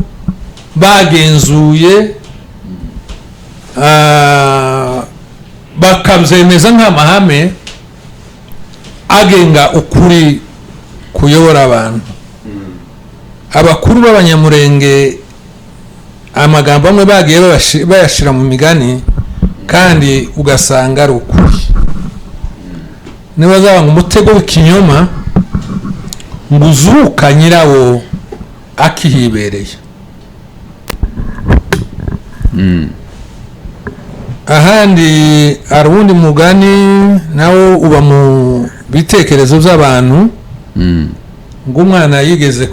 bagenzuye bakabyemeza nk'amahame agenga ukuri kuyobora abantu. Abakuru b'abanyamurenge amagambo amwe bagiye bayashira mu migani kandi ugasanga ari ukuri. Niba zabanga umutego w'ikinyoma ngo uzuka nyirawo akihibereye. Ahandi ari uwundi mugani nawo uba mu bitekerezo by'abantu. Ngo umwana yigeze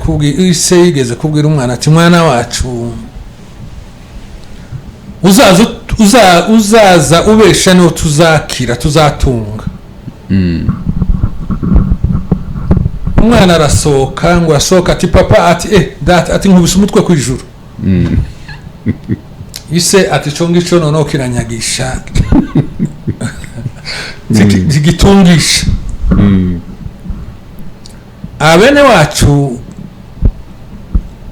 kubwira umwana ati mwana wacu uzaza uzaza ubesha niwo tuzakira tuzatunga. Umwana arasohoka ngo asohoka ati papa ati data ati nkubise umutwe ku ijuru. Ise ati chongi chono no kiranyagisha. Zigitungisha. Abene wacu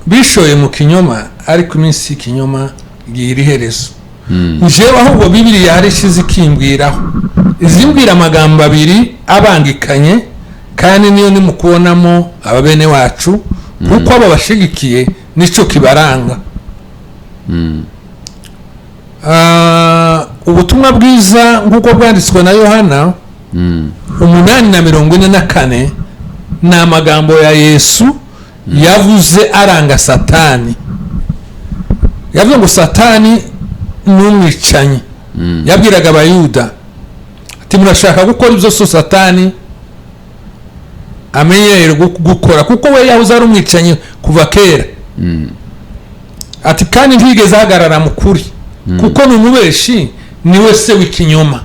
bishoye mu kinyoma ariko iminsi kinyoma gira iherezo. Jewe ahubwo Bibiliya yarishize ikimbwiraho izimbwira amagambo abiri abangikanye kandi niyo nimukubonamo ababene wacu kuko abo bashigikiye nico kibaranga. Ubutumwa bwiza nk'uko bwanditswe na Yohana 8:44 ni amagambo ya Yesu yavuze aranga Satani. Yavuze ngo Satani n'umwicanyi. Yabwiraga abayuda ati murashaka gukora ibyo Satani amenyere gukora kuko we yahoze ari umwicanyi kuva kera. Ati kandi ntigeze ahagarara mu kuri kuko n'umubeshi niwe se w'ikinyoma.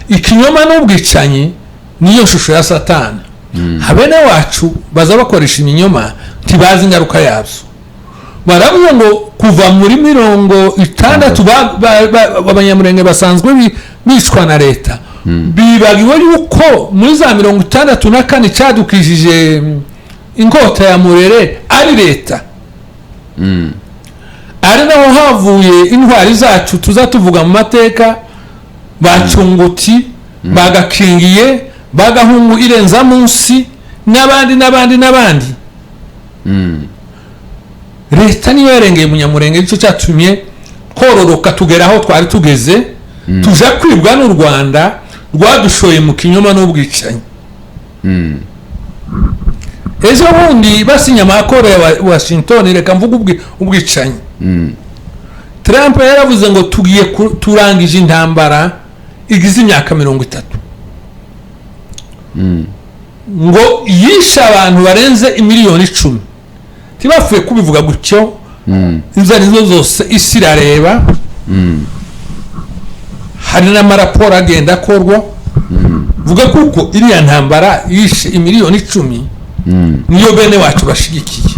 Ikinyoma n'ubwicanyi niyo shusho ya Satani. Abene wacu baza bakoresha ibinyoma ntibazi ingaruka yabyo. Baravuga ngo kuva muri 60 abanyamurenge basanzwe bicwa na leta. Bibagiwe yuko muri za 64 cadukishije inkota ya Murere ari leta. Ari naho havuye intwari zacu tuzatuvuga mu mateka bacunguti bagakingiye bagahungu irenza munsi n'abandi. Leta niyo yarengeye umunyamurenge cyo cyatumye kororoka tugera aho twari tugeze tuja kwibwa n'u Rwanda rwadushoye mu kinyoma n'ubwicanyi. Ejo bundi basinya amakoro ya Washington reka mvuga ubwicanyi. Trump yaravuze ngo tugiye turangije intambara igize imyaka 30. Ngo yisha abantu barenze 10,000,000. Tibafuye kubivuga gutyo. Inzari zose isi irareba. Hari n'amaraporo agenda akorwa. Vuga kuko iriya ntambara yishe 10,000,000 niyo bene wacu bashigikiye.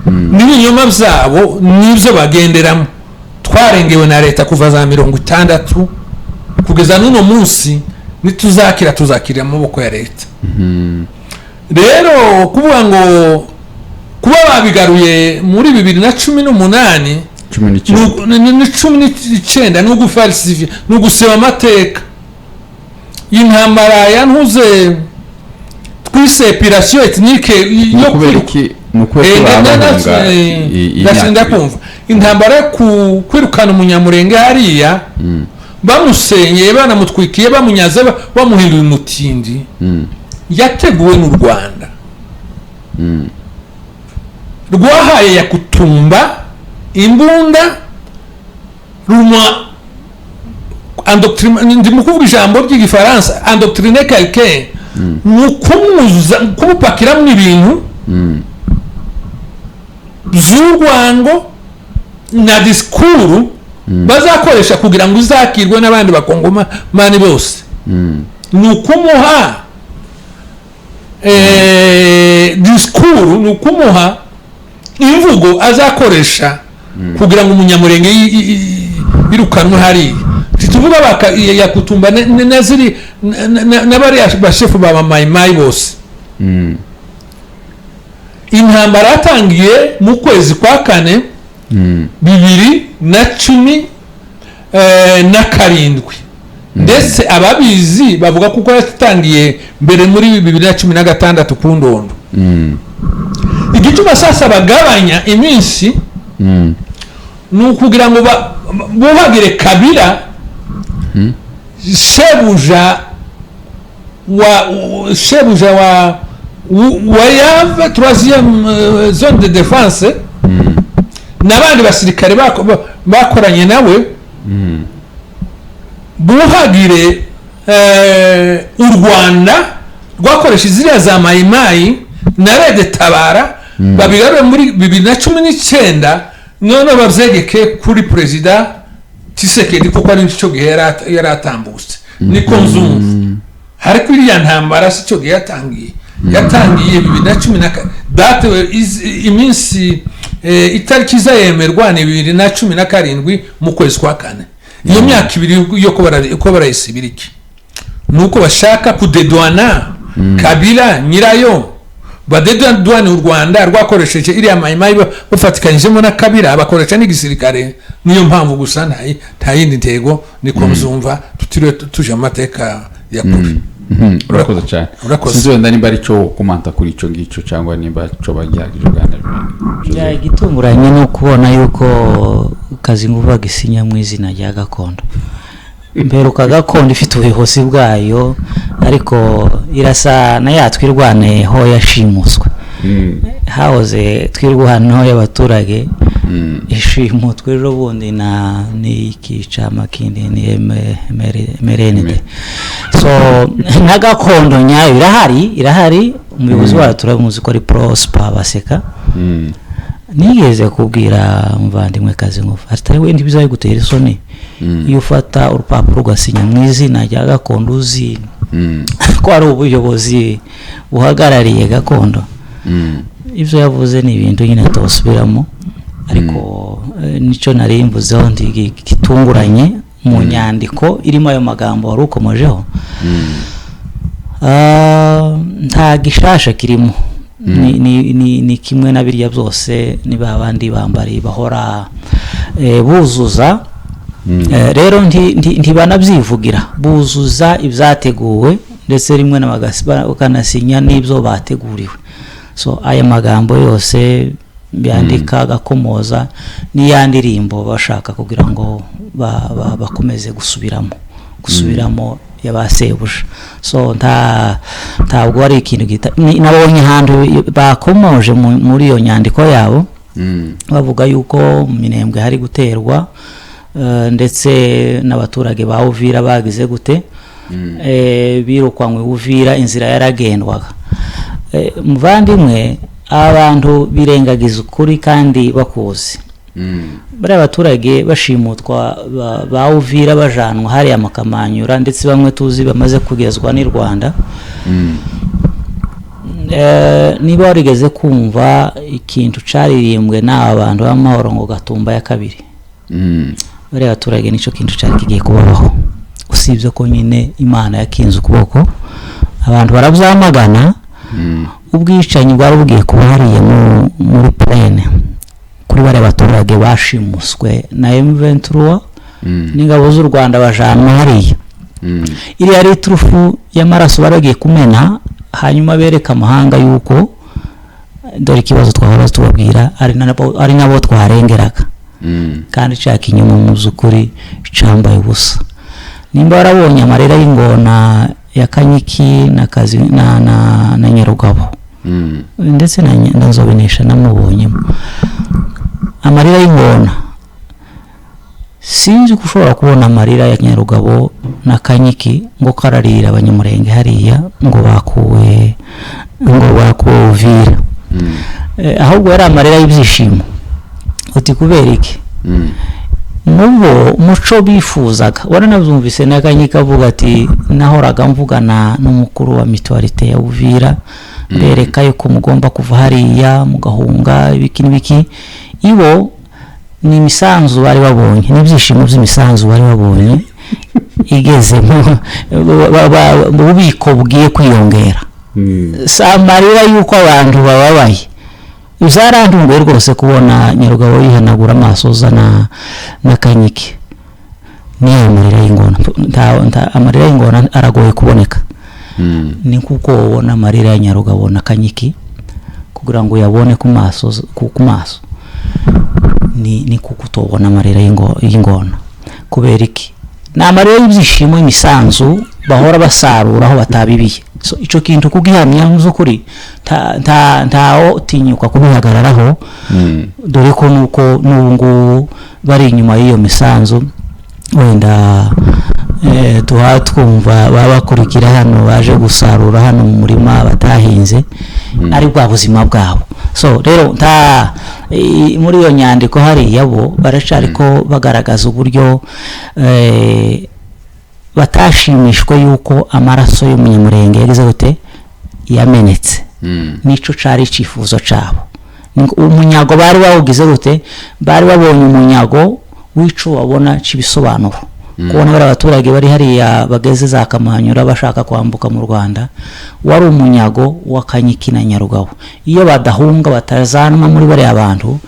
N'ibinyoma byabo nibyo bagenderamo. Twarengewe na leta kuva za 60 kugeza n'uno munsi tuzakira amaboko ya leta. Rero kuvuga ngo kuba babigaruye muri 2018 19 no gufalsifier no guseba amateka y'intambara yantuze twise operation ethnique yo kuberiki kumva intambara kwirukana umunyamurenge hariya bamusenyeye banamutwikiye bamunyaze bamuhinduye umutindi yateguwe n'u Rwanda rwahaye Yakutumba imbunda ruma endoctrine ndi mukuvuga ijambo ry'igifaransa endoctriner quelqu'un nukumuza kumupakira mu ibintu z'urwango na diskuru bazakoresha kugira ngo uzakirwe n'abandi bakongoma mani bose nukumuha diskuru nukumuha imvugo azakoresha kugira ngo umunyamurenge irukanwe hari tuvuga Yakutumba naziri n'abari bashefu baba mayimayi bose. Intambara yatangiye mu kwezi kwa 4 2017 ndetse ababizi bavuga kuko yatangiye mbere muri 2016 ku ndondo. Igituma sasa bagabanya iminsi nukugira ngo buhagire Kabila shebuja wa yava 3e zone de défense n'abandi basirikare bakoranye nawe buhagire u Rwanda rwakoresha iziriya za mayimayi na Rede Tabara babigarure muri 2019 none bavyegeke kuri president Tshisekedi kuko ari cyo gihe yari atambutse niko nzumva ariko iriya ntambara si cyo gihe yatangiye 2010 date iminsi itariki zayemerwa ni 2017 mu kwezi kwa kane. Iyo myaka ibiri yo ko barayisibiriki nuko bashaka kudedwana Kabila nyirayo badedwana u Rwanda rwakoresheje iriya mayimayi bafatikanyijemo na Kabila bakoresha n'igisirikare. Niyo mpamvu gusa nta yindi ntego niko mzumva tutiriwe tuje amateka ya kuri. Urakoze cyane. Sinzi wenda nimba ari cyo komanta kuri ico ngico cyangwa nimba cyo bagiragije Uganda bibiri. Ya igitunguranye no kubona yuko Kazinguva gisinya mu izina rya gakondo. Mperuka gakondo ifite ubuhosi bwayo ariko irasa na yatwirwane ho yashimuswe. Haoze twirwano y'abaturage ishimutwe ejo bundi na n'ikicama kindi ni merenede. So na gakondo nyayo irahari umuyobozi wayo turamuzi ko ari Prosper Baseka. Nigeze kubwira muvandimwe Kazinguva atari we ndibizaye gutera isoni iyo ufata urupapuro ugasinya mu izina rya gakondo uzi ko ari ubuyobozi buhagarariye gakondo. Ivyo yavuze ni ibintu nyine tosubiramo ariko nico nari mvuzeho ndi kitunguranye mu nyandiko irimo ayo magambo wari ukomojeho. Nta gishasha kirimo ni kimwe na biriya byose niba abandi bambari bahora buzuza. Rero ntibanabyivugira buzuza ibyateguwe ndetse rimwe bakanasinya n'ibyo bateguriwe. So aya magambo yose byandika gakomoza n'iyandirimbo bashaka kugira ngo bakomeze gusubiramo yabasebuje. So ntabwo ari ikintu nabonye hantu bakomoje muri iyo nyandiko yabo bavuga yuko Minembwe hari guterwa ndetse n'abaturage ba Uvira bagize gute birukwanywe Uvira inzira yaragendwaga. Muvandimwe abantu birengagiza ukuri kandi bakuzi. Bari abaturage bashimutwa ba Uvira bajanwa hari amakamanyura ndetse bamwe tuzi bamaze kugezwa ni Rwanda. Niba warigeze kumva ikintu caririmbwe n'abantu b'amahoro ngo Gatumba ya kabiri. Bari abaturage nico kintu cyari kigiye kubaho. Usibye ko nyine Imana yakinze ukuboko abantu barabyamagana. Ubwicanyi bwari bugiye kuba hariya muri plane kuri bari abaturage bashimuswe na M23 n'ingabo z'u Rwanda bajanwa hariya. Iri ari trufu y'amaraso baragiye kumena hanyuma bereka amahanga yuko dore kibazo twahora tubabwira ari nabo twarengeraga kandi cyaka inyuma mu zukuri cambaye ubusa. Nimba warabonye amarira y'ingona ya Kanyiki na kazi na Nyarugabo ndetse na Nzobinesha namubonyemo amarira y'ingona. Sinzi kushobora kubona amarira ya Nyarugabo na Kanyiki ngo kararira abanyamurenge hariya ngo bakuwe Uvira. Ahubwo yari amarira y'ibyishimo. Uti kubera iki? Nubo umuco bifuzaga waranabyumvise na Kanyika avuga ati nahoraga mvugana n'umukuru wa mitualite ya Uvira bereka yuko mugomba kuva hariya mugahunga ibiki ibo ni imisanzu bari babonye n'ibyishimo by'imisanzu bari babonye igeze mu bubiko bwiye kwiyongera. Samarira yuko abantu bababaye uzarandunguye rwose kubona Nyarugabo yihanagura amaso zana na Kanyiki. Ni amarira y'ingona amarira y'ingona aragoye kuboneka. Ni kuko ubona amarira ya Nyarugabo na Kanyiki kugira ngo yabone ku maso ni kuko utobona amarira y'ingona. Kubera iki? Na amarira y'ibyishimo imisanzu bahora basarura aho batabibiye. So ico kintu kugihamya muzukuri ntaho tinyuka kubihagararaho dore ko nuko nubungu bari inyuma y'iyo misanzu wenda twumva babakurikira hano baje gusarura hano mu murima batahinze ari bwa buzima bwabo. so rero muri iyo nyandiko hariya bo baracari ko bagaragaza uburyo batashimishwe yuko amaraso y'umunyamurenge yagize gute yamenetse nico cari icifuzo cabo umunyago bari bawugize gute bari babonye umunyago wico wabona cibisobanuro kubona bari abaturage bari hariya bageze za Kamanyura bashaka kwambuka mu Rwanda wari umunyago wakanyiki na Nyarugabo iyo badahunga batazanwa muri bari abantu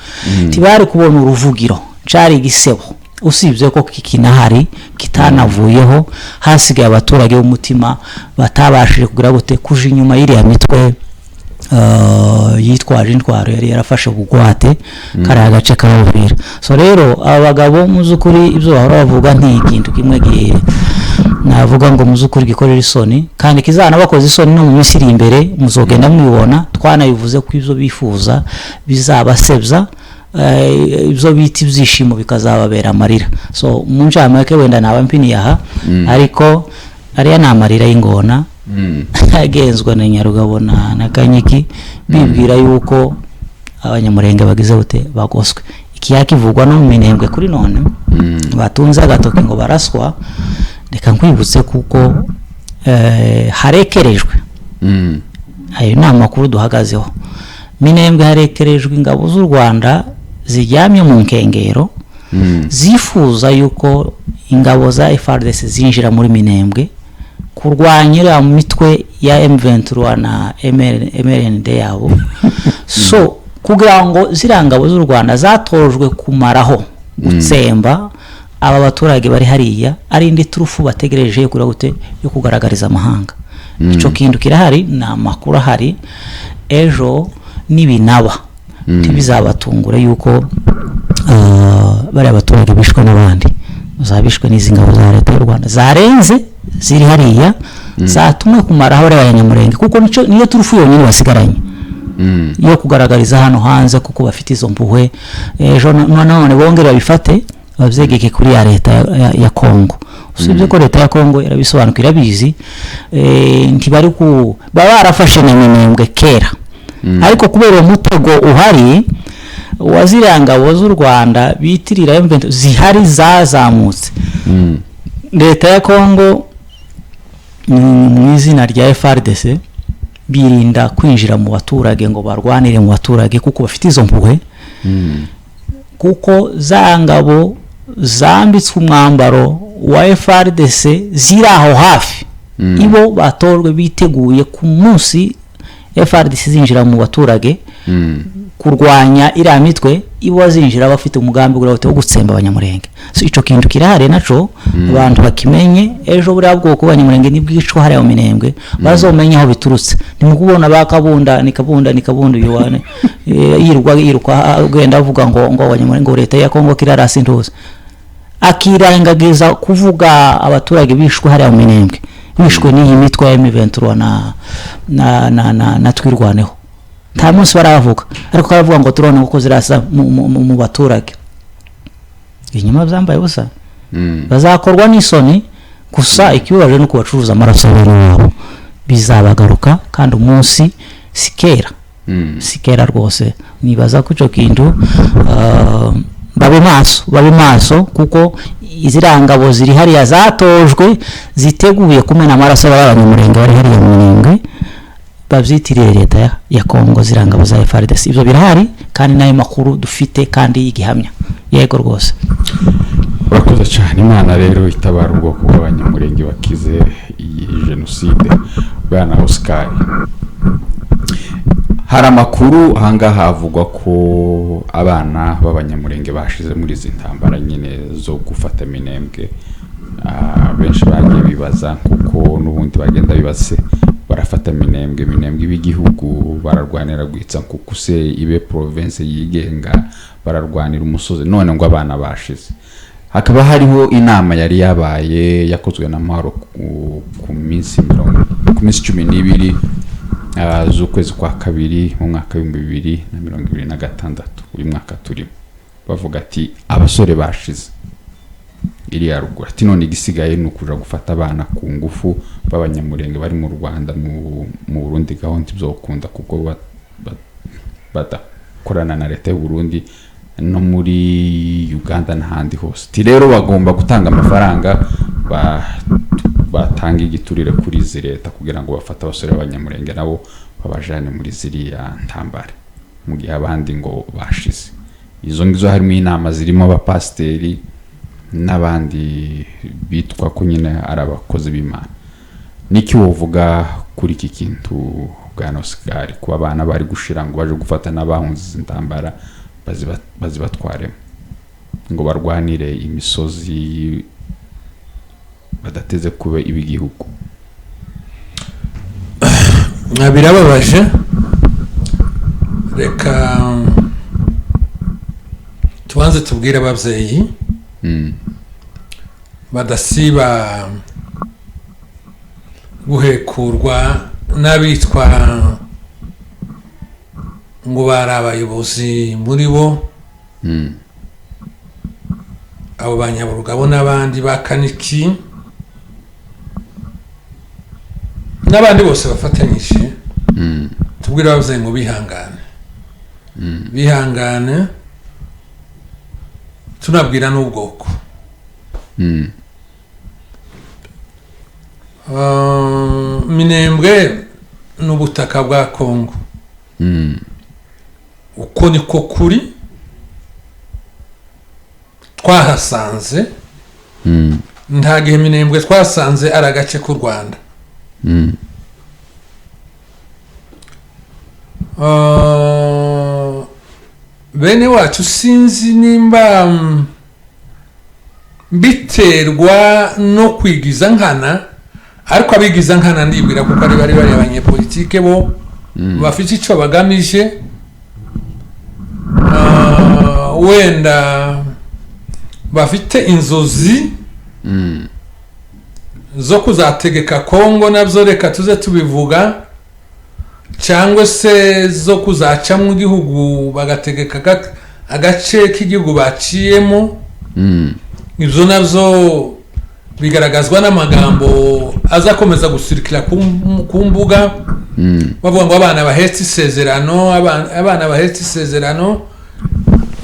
tibari kubona uruvugiro cari igisebo usibye ko kikinahari kitanavuyeho hasigaye abaturage b'umutima batabashije kugira gute kuje inyuma y'iriya mitwe yitwaje intwaro yari yarafashe bugwate kari agace k'ababwira so rero abagabo muzukuri ibyo bahora bavuga ntikintu kimwe gihe navuga ngo muzukuri gikorera isoni kandi kizana bakoze isoni no mu misiri imbere muzogenda mwibona twanabivuze ko ibyo bifuza bizabasebza ibyo biti byishimo bikazababera amarira so mu ncamake wenda naba mpini yaha ariko ariya namarira y'ingona agenzwa na Nyarugabo na Kanyiki bibwira yuko abanyamurenge bagize bute bagoswe ikiyakivugwa no mu Minembwe kuri none batunze agatoke ngo baraswa reka nkwibutse kuko harekerejwe ayo ni amakuru duhagazeho Minembwe harekerejwe ingabo z'u Rwanda zijyamye mu nkengero zifuza yuko ingabo za FARDC zinjira muri Minembwe kurwanyira mu mitwe ya M23 na MRND yabo so kugira ngo zirangabo z'u Rwanda zatojwe kumaraho gutsemba aba baturage bari hariya ari indi turufu bategereje kuri gute yo kugaragariza amahanga ico kintu kirahari na makuru hari ejo nibinaba tibizabatungura yuko bari abaturage bishwe n'abandi uzabishwe n'izingabo za leta y'u Rwanda zarenze ziri hariya zatumwe kumaraho abanyamurenge kuko niyo turufu yonyine basigaranye yo kugaragariza hano hanze kuko bafite izo mpuhwe ejo none bongera bifate bavyegeke kuri ya leta ya Kongo usibye ko leta ya Kongo irabisobanukira bizi ntibari ku barafashe na Minembwe kera ariko kubera umutego uhari wazirangabo z'u Rwanda bitirira M23 zihari zazamutse leta ya Kongo mu izina rya FARDC birinda kwinjira mu baturage ngo barwanire mu baturage kuko bafite izo mpuhwe kuko zangabo zambitswe umwambaro wa FARDC ziraho hafi ibo batorwe biteguye ku munsi FARDC zinjira mu baturage kurwanya iriya mitwe ibo zinjira bafite umugambi wo gutsemba abanyamurenge so ico kintu kirahari naco abantu bakimenye ejo buri bwoko abanyamurenge nibwicwa hari mu Minembwe bazomenya aho biturutse nimukubona bakabunda nikabunda yuwane yirwa ugenda avuga ngo abanyamurenge leta ya Kongo kirarasi ntuze akirangagiza kuvuga abaturage bishwe hari mu Minembwe bishwe n'iyi mitwe ya M23 na twirwaneho nta munsi baravuga ariko baravuga ngo turone uko zirasa mu baturage inyuma byambaye busa bazakorwa n'isoni gusa ikibaje no kubacuruza amaraso yabo bizabagaruka kandi umunsi sikera rwose nibaza ko ico kintu babe maso kuko izirangabo ziri hariya zatojwe ziteguye kumena amaraso y'abanyamurenge bari hariya mu Minembwe bavyitiriye leta ya Kongo zirangabo za FARDC ivyo birahari kandi nayo makuru dufite kandi yigihamya yego rwose urakoze cyane Imana rero itabara ubwoko bw'abanyamurenge bakize iyi genocide bwana Oscar hari amakuru ahangaha havugwa ko abana b'abanyamurenge bashize muri izi ntambara nyine zo gufata Minembwe benshi bagiye bibaza kuko n'ubundi bagenda bibase barafata Minembwe b'igihugu bararwanira gwitsa kuko se ibe province yigenga bararwanira umusozi none ngo abana bashize hakaba hariho inama yari yabaye yakozwe na Mahoro ku minsi 12 z'ukwezi kwa kabiri mu mwaka wa 2026 uyu mwaka turimo bavuga ati abasore bashize iri ya ruguru ati none igisigaye nukuja gufata abana ku ngufu b'abanyamurenge bari mu Rwanda mu Burundi gahonti byokunda kuko badakorana na leta y'u Burundi no muri Uganda n'ahandi hose. Ti rero bagomba gutanga amafaranga batanga igiturire kuri izi leta kugira ngo bafate abasore b'abanyamurenge nabo babajane muri ziriya ntambara, mu gihe abandi ngo bashize. Izo ngizo harimo inama zirimo abapasiteri n'abandi bitwa ko nyine ari abakozi b'Imana. Niki wovuga kuri iki kintu bwana Oscar, kuba abana bari gushira ngo baje gufata n'abahunze intambara bazibatware ngo barwanire imisozi badateze kube ibigihugu? Birababaje. Reka tubanze tubwire ababyeyi badasiba guhekurwa n'abitwa ngo bari abayobozi muri bo, abo banyaburugabo n'abandi bakaniki n'abandi bose bafatanyije. Tubwire ababyeyi ngo bihangane, bihangane. Tunabwira n'ubwoko. Minembwe n'ubutaka bwa Kongo. Uko niko kuri twahasanze. Nta gihe Minembwe twasanze ari agace k'u Rwanda. Bene wacu sinzi nimba biterwa no kwigiza nkana, ariko abigiza nkana ndibwira kuko ari bari abanyepolitike bo bafite icyo bagamije. Wenda bafite inzozi zo kuzategeka Kongo, nabyo reka tuze tubivuga, cyangwa se zo kuzaca mu gihugu bagategeka agace k'igihugu baciyemo. Ibyo nabyo bigaragazwa n'amagambo azakomeza gusirikira ku mbuga, bavuga ngo abana bahetse isezerano, abana bahetse isezerano.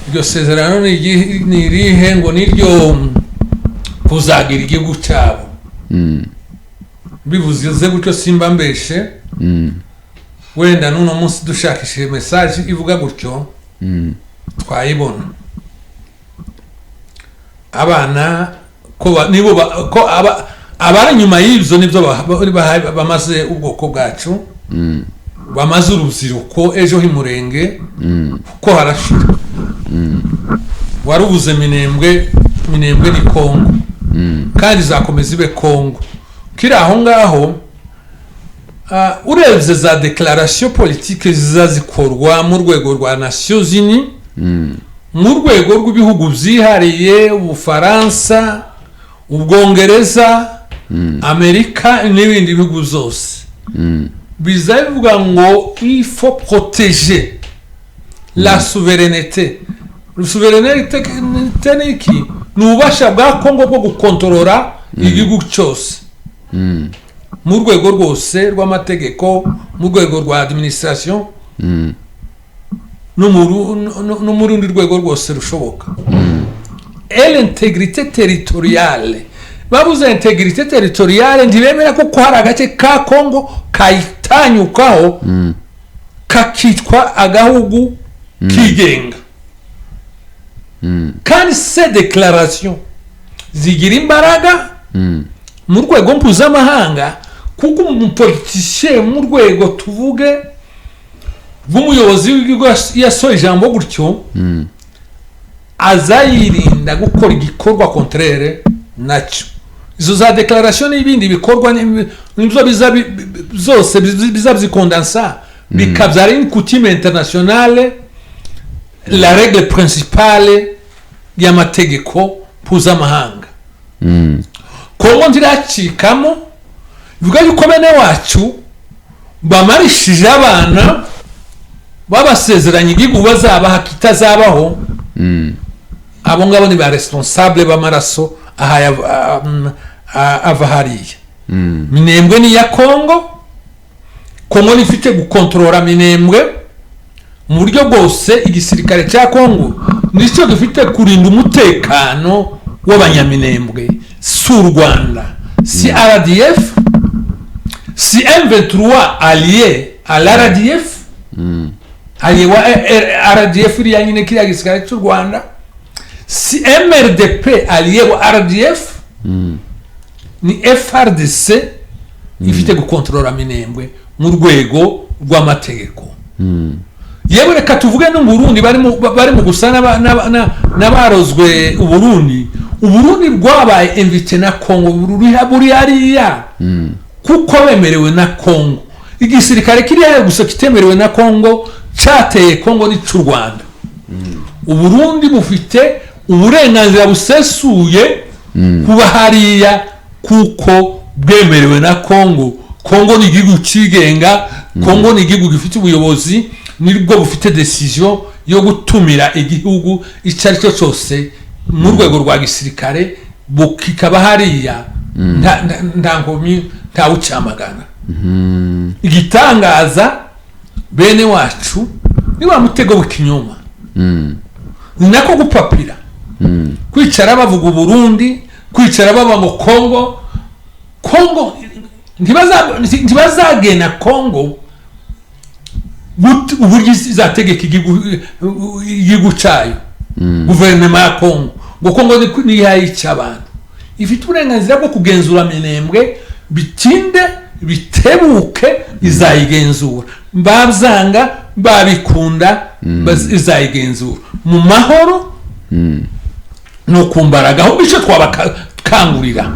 Iryo sezerano ni irihe? Ngo niryo kuzagira igihugu cyabo. Bivuze gutyo simba mbeshe. Wenda n'uno munsi dushakishije message ivuga gutyo twayibona. Abana ko nibo ko abari nyuma y'ibyo nibyo bamaze ubwoko bwacu, bamaze urubyiruko ejo h'Imurenge ko harashira. Warubuze Minembwe ni Kongo, kandi zakomeza ibe Kongo. Kiri aho ngaho urebye za declaration politique zizazikorwa mu rwego rwa Nations Unies, mu rwego rw'ibihugu byihariye, Ubufaransa, Ubwongereza, Amerika n'ibindi bihugu zose, bizavuga ngo il faut protéger la souveraineté. La souveraineté niki n'ubasha bwa Kongo bwo gukontorora igihugu cyose, mu rwego rwose rw'amategeko, mu rwego rwa administration, no mu rundi rwego rwose rushoboka. Et l'intégrité territoriale, babuze intégrité territoriale, ntibemera ko hari agace ka Kongo kayitanyukaho kakitwa agahugu kigenga. Kandi ces déclarations zigira imbaraga mu rwego mpuzamahanga, kuko umupoliticien mu rwego tuvuge bw'umuyobozi w'igihugu yasohoye ijambo gutyo, azayirinda gukora igikorwa contraire nacyo. Izo za declaration n'ibindi bikorwa nibyo zose bizabyikondansa bikabyara une coutume internationale, la règle principale y'amategeko mpuzamahanga. Kongo ntiracikamo, bivuga yuko bene wacu bamarishije abana babasezeranye igihugu bazabaha kitazabaho. Abo ngabo ni ba responsable b'amaraso ava hariya. Minembwe ni ya Kongo, Kongo nifite gukontorora Minembwe mu buryo bwose igisirikare cya Kongo nicyo gifite kurinda umutekano w'abanyaminembwe, si u Rwanda, si RDF, si M23 allié à l'RDF, allié wa RDF iriya nyine kiriya gisirikare cy'u Rwanda, si MRDP allié wa RDF, ni FRDC ifite gukontorora Minembwe mu rwego rw'amategeko. Yewe reka tuvuge no mu Burundi bari mu gusana n'abarozwe Uburundi rwabaye invité na Kongo buri hariya kuko bemerewe na Kongo. Igisirikare kiriya gusa kitemerewe na Kongo cyateye Kongo n'ic'u Rwanda. Uburundi bufite uburenganzira busesuye kuba hariya kuko bwemerewe na Kongo. Kongo ni igihugu cigenga, Kongo ni igihugu gifite ubuyobozi, nibwo bufite decision yo gutumira igihugu icyo cyose mu rwego rwa gisirikare, bukikaba hariya nta nkomyi nta ucamagana. Igitangaza bene wacu ni wa mutego w'ikinyoma, ni nako gupapira, kwicara bavuga Burundi, kwicara baba ngo Kongo ntibazagena Kongo uburyo izategeka igihugu cyayo, guverinoma ya Kongo, ngo Kongo nihaye icy'abantu, ifite uburenganzira bwo kugenzura Minembwe, bitinde bitebuke izayigenzura, babyanga babikunda izayigenzura mu mahoro no kumbaraga. Aho bice twabakangurira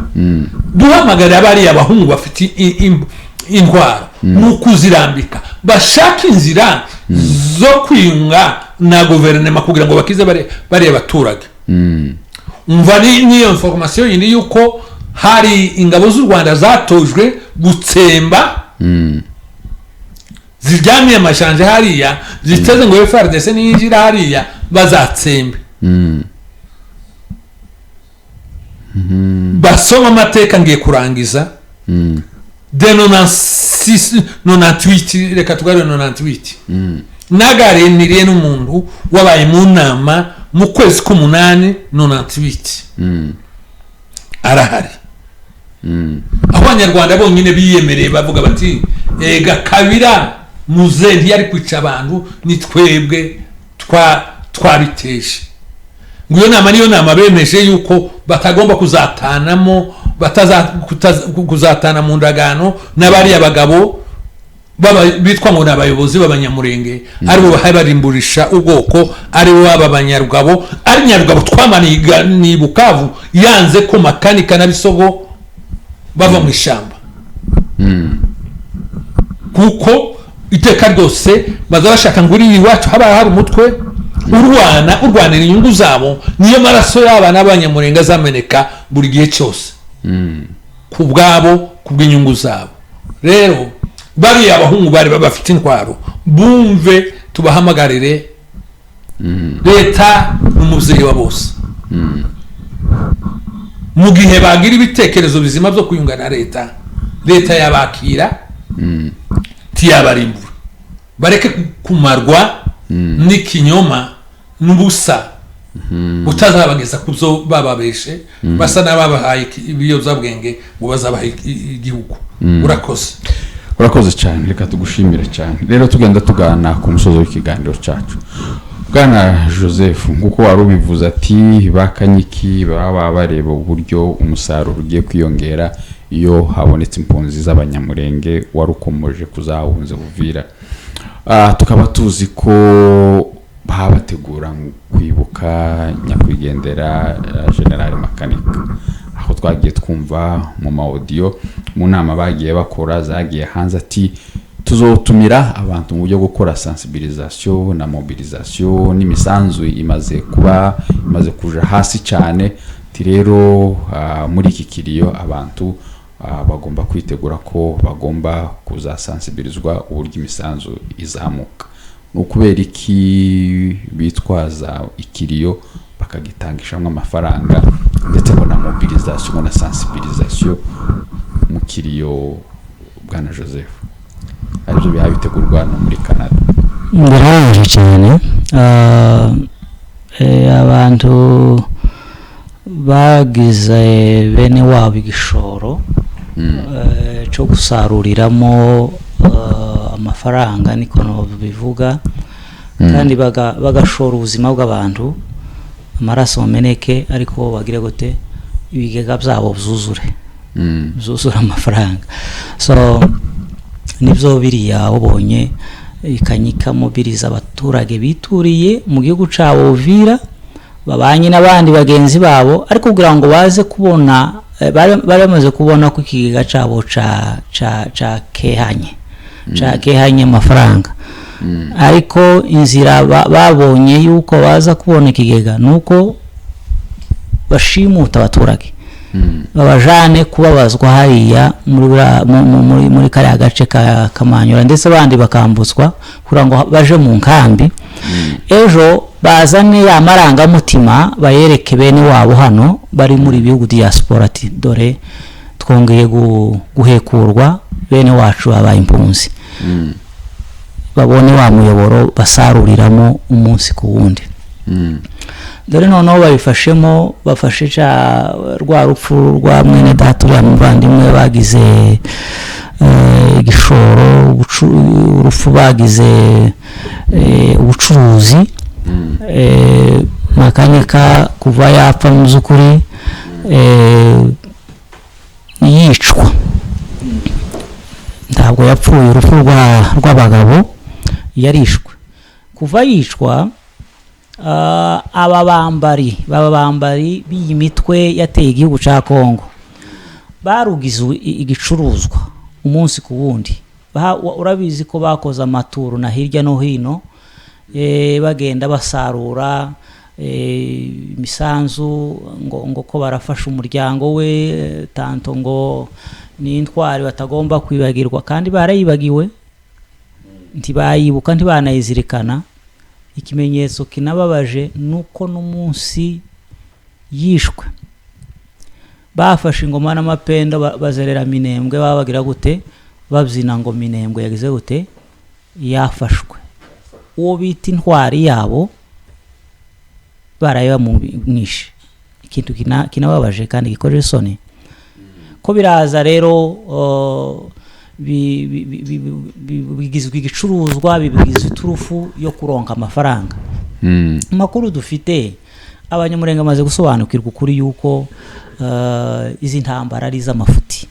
duhamagarira bariya abahungu bafite intwaro mu kuzirambika, bashaka inzira zo kwiyunga na guverinoma kugira ngo bakize bariya abaturage. Umva niyo information yindi yuko hari ingabo z'u Rwanda zatojwe gutsemba, ziryamiye amashanje hariya, ziteze ngo FARDC niyinjira hariya bazatsembe. Basoma amateka ngiye kurangiza de 98 reka tugare 98 nagareniriye n'umuntu wabaye mu nama mu kwezi k'umunani 98 arahari. Aho Abanyarwanda bonyine biyemereye bavuga bati ega Kabira muze ntiyari kwica abantu, ni twebwe twabiteje. Nguyo nama niyo nama bemeje yuko batagomba kuzatanamo, kuzatana mu ndagano n'abari abagabo bitwa ngo n'abayobozi b'abanyamurenge, aribo bahaye barimburisha ubwoko, aribo b'abanyarugabo, ari Nyarugabo twamaniga ni Bukavu yanze ko makanika na Bisogo bava mu ishamba, kuko iteka ryose baza bashaka ngo uri iwacu haba hari umutwe urwanira inyungu zabo, niyo maraso y'abana b'abanyamurenge azameneka buri gihe cyose ku bwabo, ku bw'inyungu zabo. Rero bariya abahungu bari bafite intwaro bumve, tubahamagarire. Leta n'umubyeyi wa bose, mu gihe bagira ibitekerezo bizima byo kuyunga na leta yabakira tiyabarimbura, bareke kumarwa n'ikinyoma n'ubusa utazabageza ku byo bababeshe, basa n'ababahaye ibiyobyabwenge ngo bazabahe igihugu. Urakoze cyane, reka tugushimire cyane. Rero tugenda tugana ku musozo w'ikiganiro cyacu. Bwana Joseph, nguko wari ubivuze ati bakanyiki baba bareba uburyo umusaruro ugiye kwiyongera iyo habonetse impunzi z'abanyamurenge warukomoje kuzahunze Uvira. Tukaba tuzi ko babategura kwibuka nyakwigendera General Makanika, aho twagiye twumva mu audio mu nama bagiye bakora zagiye hanze ati tuzotumira abantu mu buryo gukora sensibilisation na mobilisation, n'imisanzu imaze kuja hasi cyane. Rero muri iki kiriyo abantu bagomba kwitegura ko bagomba kuzasensibilizwa uburyo imisanzu izamuka. Ukubera iki bitwaza ikiriyo bakagitangishamwe amafaranga ndetse na mobilisation na sensibilisation mu kiriyo, Bwana Joseph? Aribyo biha bitegurwa no muri Canada. biraje cyane. Abantu bagize bene wabo igishoro cyo gusaruriramo amafaranga niko bivuga, kandi bagashora ubuzima bw'abantu, amaraso meneke, ariko bagire gute ibigega byabo byuzura amafaranga. So nibyo biriya ubonye ikanyika mobiliza abaturage bituriye mu gihugu cabo Uvira, babanye n'abandi bagenzi babo, ariko kugira ngo baze kubona bari bamaze kubona ko ikigega cabo ca kehanye amafaranga. Ariko inzira babonye yuko baza kubona ikigega nuko bashimuta abaturage, babajane kubabazwa hariya muri kariya gace ka Kamanyura, ndetse abandi bakambutswa kugira ngo baje mu nkambi. Ejo bazane ya marangamutima bayereke bene wabo hano bari muri bihugu diaspora, ati dore twongeye guhekurwa, bene wacu babaye impunzi, babone wa muyoboro basaruriramo umunsi ku wundi. Dore noneho babifashemo, bafashe rwa rupfu rwa mwene data uriya muvandimwe bagize igishoro, urupfu bagize ubucuruzi, Makanika kuva yapfa mu by'ukuri yicwa, ntabwo yapfuye urupfu rw'abagabo, yarishwe. Kuva yicwa aba bambari b'iyi mitwe yateye igihugu cya Kongo barugize igicuruzwa umunsi ku wundi. Urabizi ko bakoze amaturu na hirya no hino, bagenda basarura imisanzu ngo ko barafasha umuryango we, tanto ngo ni intwari batagomba kwibagirwa, kandi barayibagiwe, ntibayibuka, ntibanayizirikana. Ikimenyetso kinababaje nuko n'umunsi yishwe bafashe ingoma n'amapendo bazerera Minembwe, babagira gute, babyina ngo Minembwe yagize gute, yafashwe. Uwo bita intwari yabo barayibamwishe. Ikintu kinababaje kandi gikojeje isoni ko biraza rero bigizwe igicuruzwa, bibigizwe iturufu yo kuronka amafaranga. Amakuru dufite, abanyamurenge amaze gusobanukirwa ukuri yuko izi ntambara ari iz'amafuti,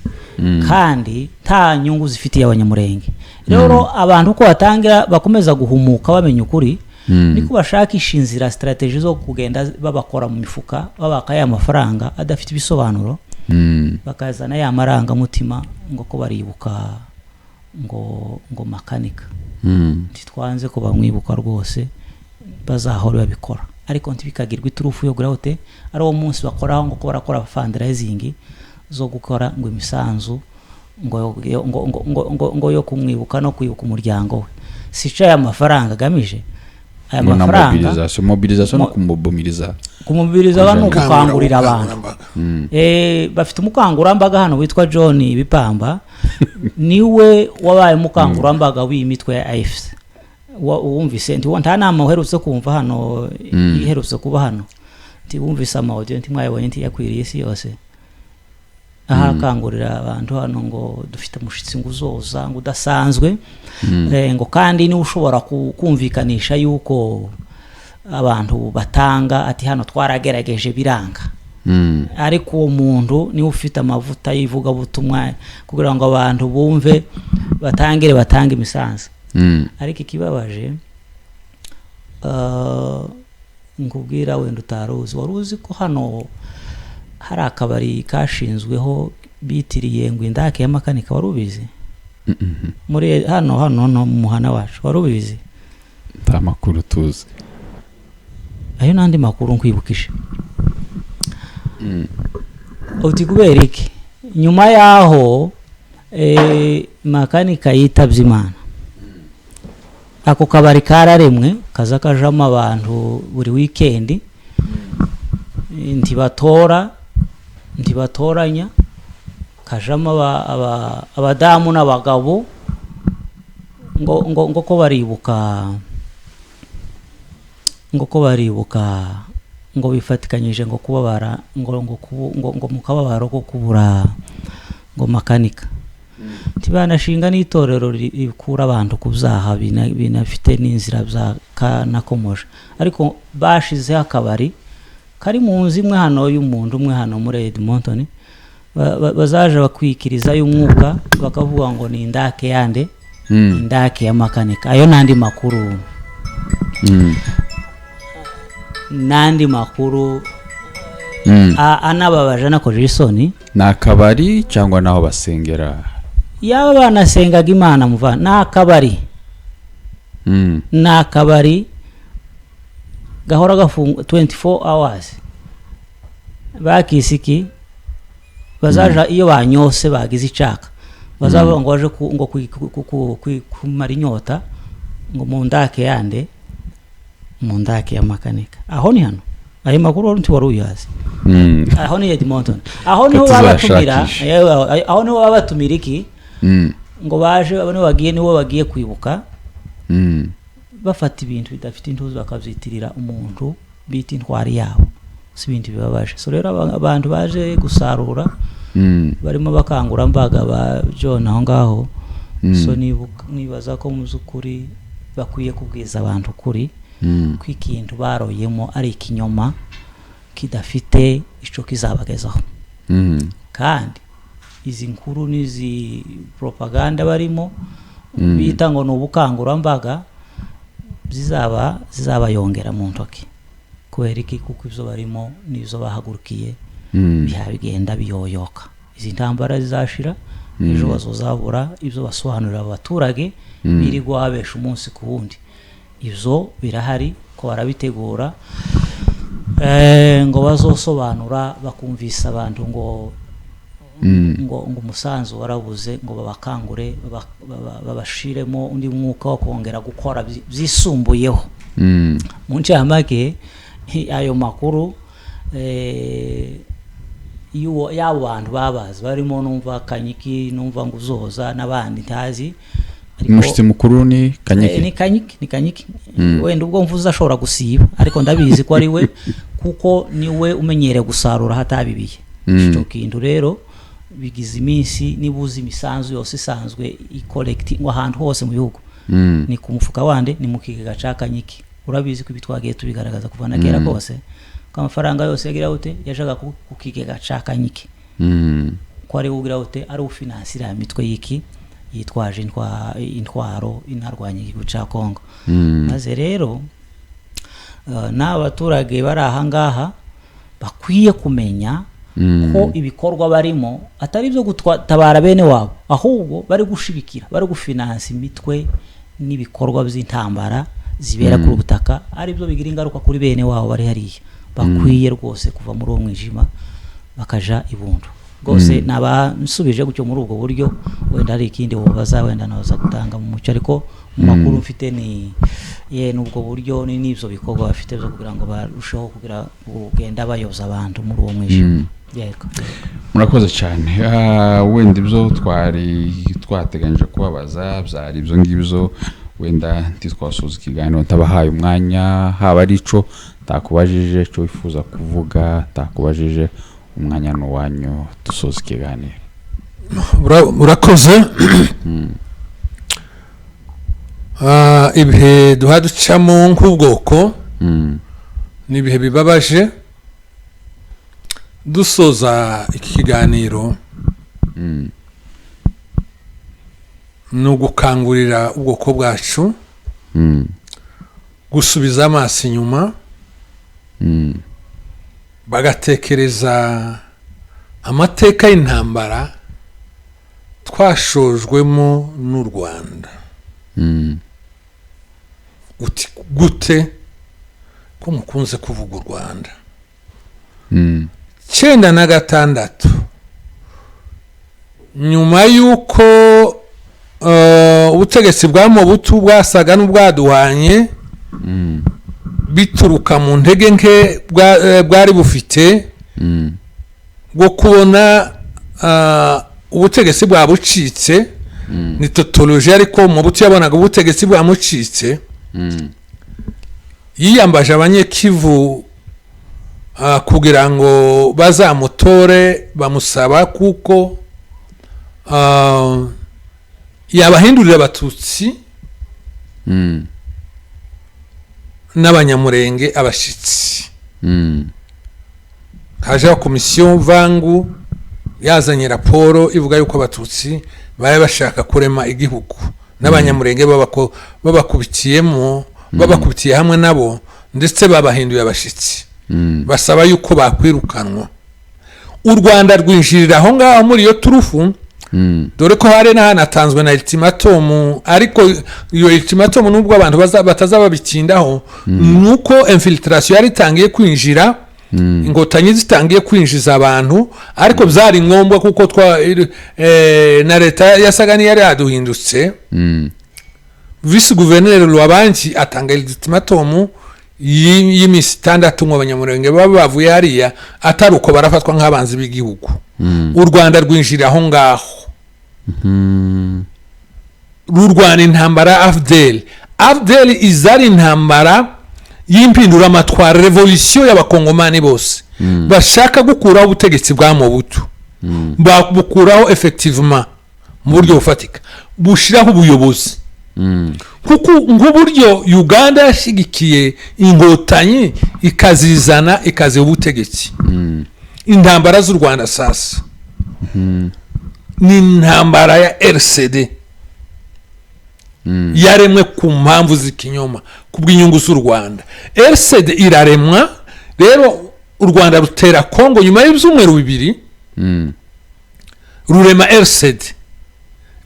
kandi nta nyungu zifitiye abanyamurenge. Rero abantu uko batangira bakomeza guhumuka bamenya ukuri, niko bashakisha inzira, strategy zo kugenda babakora mu mifuka, babaka ya mafaranga adafite ibisobanuro, bakazana ya marangamutima ngo ko baribuka ngo Makanika. Titwanze ko bamwibuka rwose, bazahora babikora, ariko ntibikagirwa iturufu yo guraute ari uwo munsi bakoraho ngo ko barakora fundraising zo gukora ngo imisanzu ngo yo kumwibuka no kwibuka umuryango we. Sica ya mafaranga agamije, aya mafaranga mobilisation no kumubiriza abantu gukangurira abantu. Bafite umukangurambaga hano witwa John Bipamba, niwe wabaye umukangurambaga w'imitwe ya AFC. Wumvise nta nama uherutse kumva hano, iherutse kuba hano, wumvise amaudio ntimwayibonye yakwiriye isi yose, ahakangurira abantu hano ngo dufite umushitsi nguzoza ngo udasanzwe, ngo kandi ni ushobora kumvikanisha yuko abantu batanga, ati hano twaragerageje biranga. Ariko uwo muntu ni ufite amavuta yivuga butumwa kugira ngo abantu bumve batanga imisanzu. Ariko ikibabaje, ngubwira wenda utaruzi, waruzi ko hano hari akabari kashinzweho bitiriye ngo indake ya Makanika, warubizi? Muri hano mu muhana wacu, warubizi? Ta makuru tuzi. Ayo nandi makuru nkwibukisha. Uti kubera iki nyuma yaho Makanika yitavye Imana, ako kabari kararemwe kaza kajamo abantu buri weekend, ntibatoranya, kajamo abadamu n'abagabo ngo ko baribuka ngo bifatikanyije ngo kubabara ngo mu kababaro ko kubura ngo makanika tibanashinga n'itorero rikura abantu ku byaha binafite n'inzira kanakomoje ariko bashizeho akabari kari mu nzu imwe hano y'umuntu umwe hano muri Edmonton bazaje bakwikiriza y'umwuka bakavuga ngo ni indake yande indake ya makanika ayo nandi makuru nandi makuru anababaje nakoje isoni nakabari cyangwa naho basengera yaba banasengaga Imana muva nakabari nakabari gahora gafunga 24 hours bakisiki bazaja iyo banyose bagize icaka bazavuga ngo waje ngo kumara inyota ngo mu ndake yande mu ndake ya makanika aho ni hano ayo makuru wari uyazi aho ni Edmonton aho niho babatumira aho niho babatumira iki ngo baje abone bagiye niwo bagiye kwibuka bafata ibintu bidafite intuzo bakavyitirira umuntu bita intwari yabo si ibintu bibabaje so rero abantu baje gusarura barimo bakangura mbaga ba John aho ngaho so nibaza ko muzukuri bakwiye kubwiza abantu kuri kwikintu baroyemo ari ikinyoma kidafite ico kizabagezaho kandi izi nkuru nizi propaganda barimo bita ngo n'ubukangura mbaga zizaba yongera mu ntoki kubera iki kuko ivyo barimo nizo bahagurukiye bigenda biyoyoka izi ntambara zizashira ejo bazozabura ivyo basobanurira abaturage biri guhabesha umunsi ku wundi ivyo birahari ko barabitegura ngo bazosobanura bakumvisa abantu ngo umusanzu warabuze ngo babakangure babashiremo undi mwuka wo kongera gukora byisumbuyeho mu ncamake ayo makuru yabo bantu babazi barimo numva Kanyiki numva nguzoza n'abandi ntazi umushitsi mukuru ni Kanyiki wenda ubwo mvuza ashobora gusiba ariko ndabizi ko ari we kuko niwe umenyere gusarura hatabibiye ico kintu rero bigize iminsi nibuzi imisanzu yose isanzwe icollecting ahantu hose mu bihugu ni ku mufuka wande ni mu kigega ca Kanyiki urabizi ko bitwagiye tubigaragaza kuva na kera kose ko amafaranga yose yagira ute yajaga ku kigega ca Kanyiki ko ari ugira ute ari ufinansira imitwe yiki yitwaje intwaro inarwanya igihugu ca Kongo maze rero n'abaturage bari ahangaha bakwiye kumenya ko ibikorwa barimo atari byo gutabara bene wabo ahubwo bari gushibikira bari gufinansa imitwe n'ibikorwa by'intambara zibera ku butaka ari byo bigira ingaruka kuri bene wabo bari hariya bakwiye rwose kuva muri uwo mwijima bakaja ibundu rwose nabasubije gutyo muri ubwo buryo wenda ari ikindi wobaza wenda naza gutanga mu mucyo ariko mu makuru mfite ni n'ubwo buryo n'ivyo bikorwa bafite byo kugira ngo barusheho kugira ugenda bayoza abantu muri uwo mwijima yego murakoze cyane wenda ibyo twateganyije kubabaza byari ibyo ngibyo wenda ntitwasoza ikiganiro ntabahaye umwanya haba ari ico takubajije cyo wifuza kuvuga takubajije umwanya n'uwanyu dusoza ikiganiro urakoze ibihe duhaducamo nk'ubwoko n'ibihe bibabaje dusoza iki kiganiro ni ugukangurira ubwoko bwacu gusubiza amaso inyuma bagatekereza amateka y'intambara twashojwemo n'u Rwanda gute ko mukunze kuvuga u Rwanda 96 nyuma y'uko ubutegetsi bwa Mobutu bwasaga n'ubwaduhanye bituruka mu ntege nke bwari bufite bwo kubona ubutegetsi bwabucitse ni totoloji ariko Mobutu yabonaga ubutegetsi bwamucitse yiyambaje abanyekivu kugira ngo bazamutore bamusaba kuko yabahindurira abatutsi n'abanyamurenge abashitsi hajeho komisiyo vangu yazanye raporo ivuga yuko abatutsi bari bashaka kurema igihugu n'abanyamurenge babakubitiyemo babakubitiye hamwe nabo ndetse babahinduye abashitsi basaba yuko bakwirukanwa. U Rwanda rwinjirira aho ngaho muri iyo turufu dore ko hari n'ahanatanzwe na ultimatum ariko iyo ultimatum nubwo abantu batazaba bikindaho nuko infiltration yari itangiye kwinjira ingotanyi zitangiye kwinjiza abantu ariko byari ngombwa kuko na leta yasaga n'iyari yaduhindutse. Vice Gouverneur Lwabanji atanga ultimatum y'imisi 6 mu banyamurenge bavuye hariya atari uko barafatwa nk'abanzi b'igihugu. U Rwanda rwinjira aho ngaho rurwana intambara AFDL izari intambara y'impindura amatwara revolution y'abakongomani bose bashaka gukuraho ubutegetsi bwa Mobutu bukuraho effectivement mu buryo bufatika bushiraho ubuyobozi kuko nk'uburyo Uganda yashigikiye ingotanyi ikazizana ikaze ubutegetsi. Intambara z'u Rwanda sasa ni intambara ya RCD yaremwe ku mpamvu z'ikinyoma kubw'inyungu z'u Rwanda. RCD iraremwa rero u Rwanda rutera Kongo nyuma y'ibyumweru bibiri rurema RCD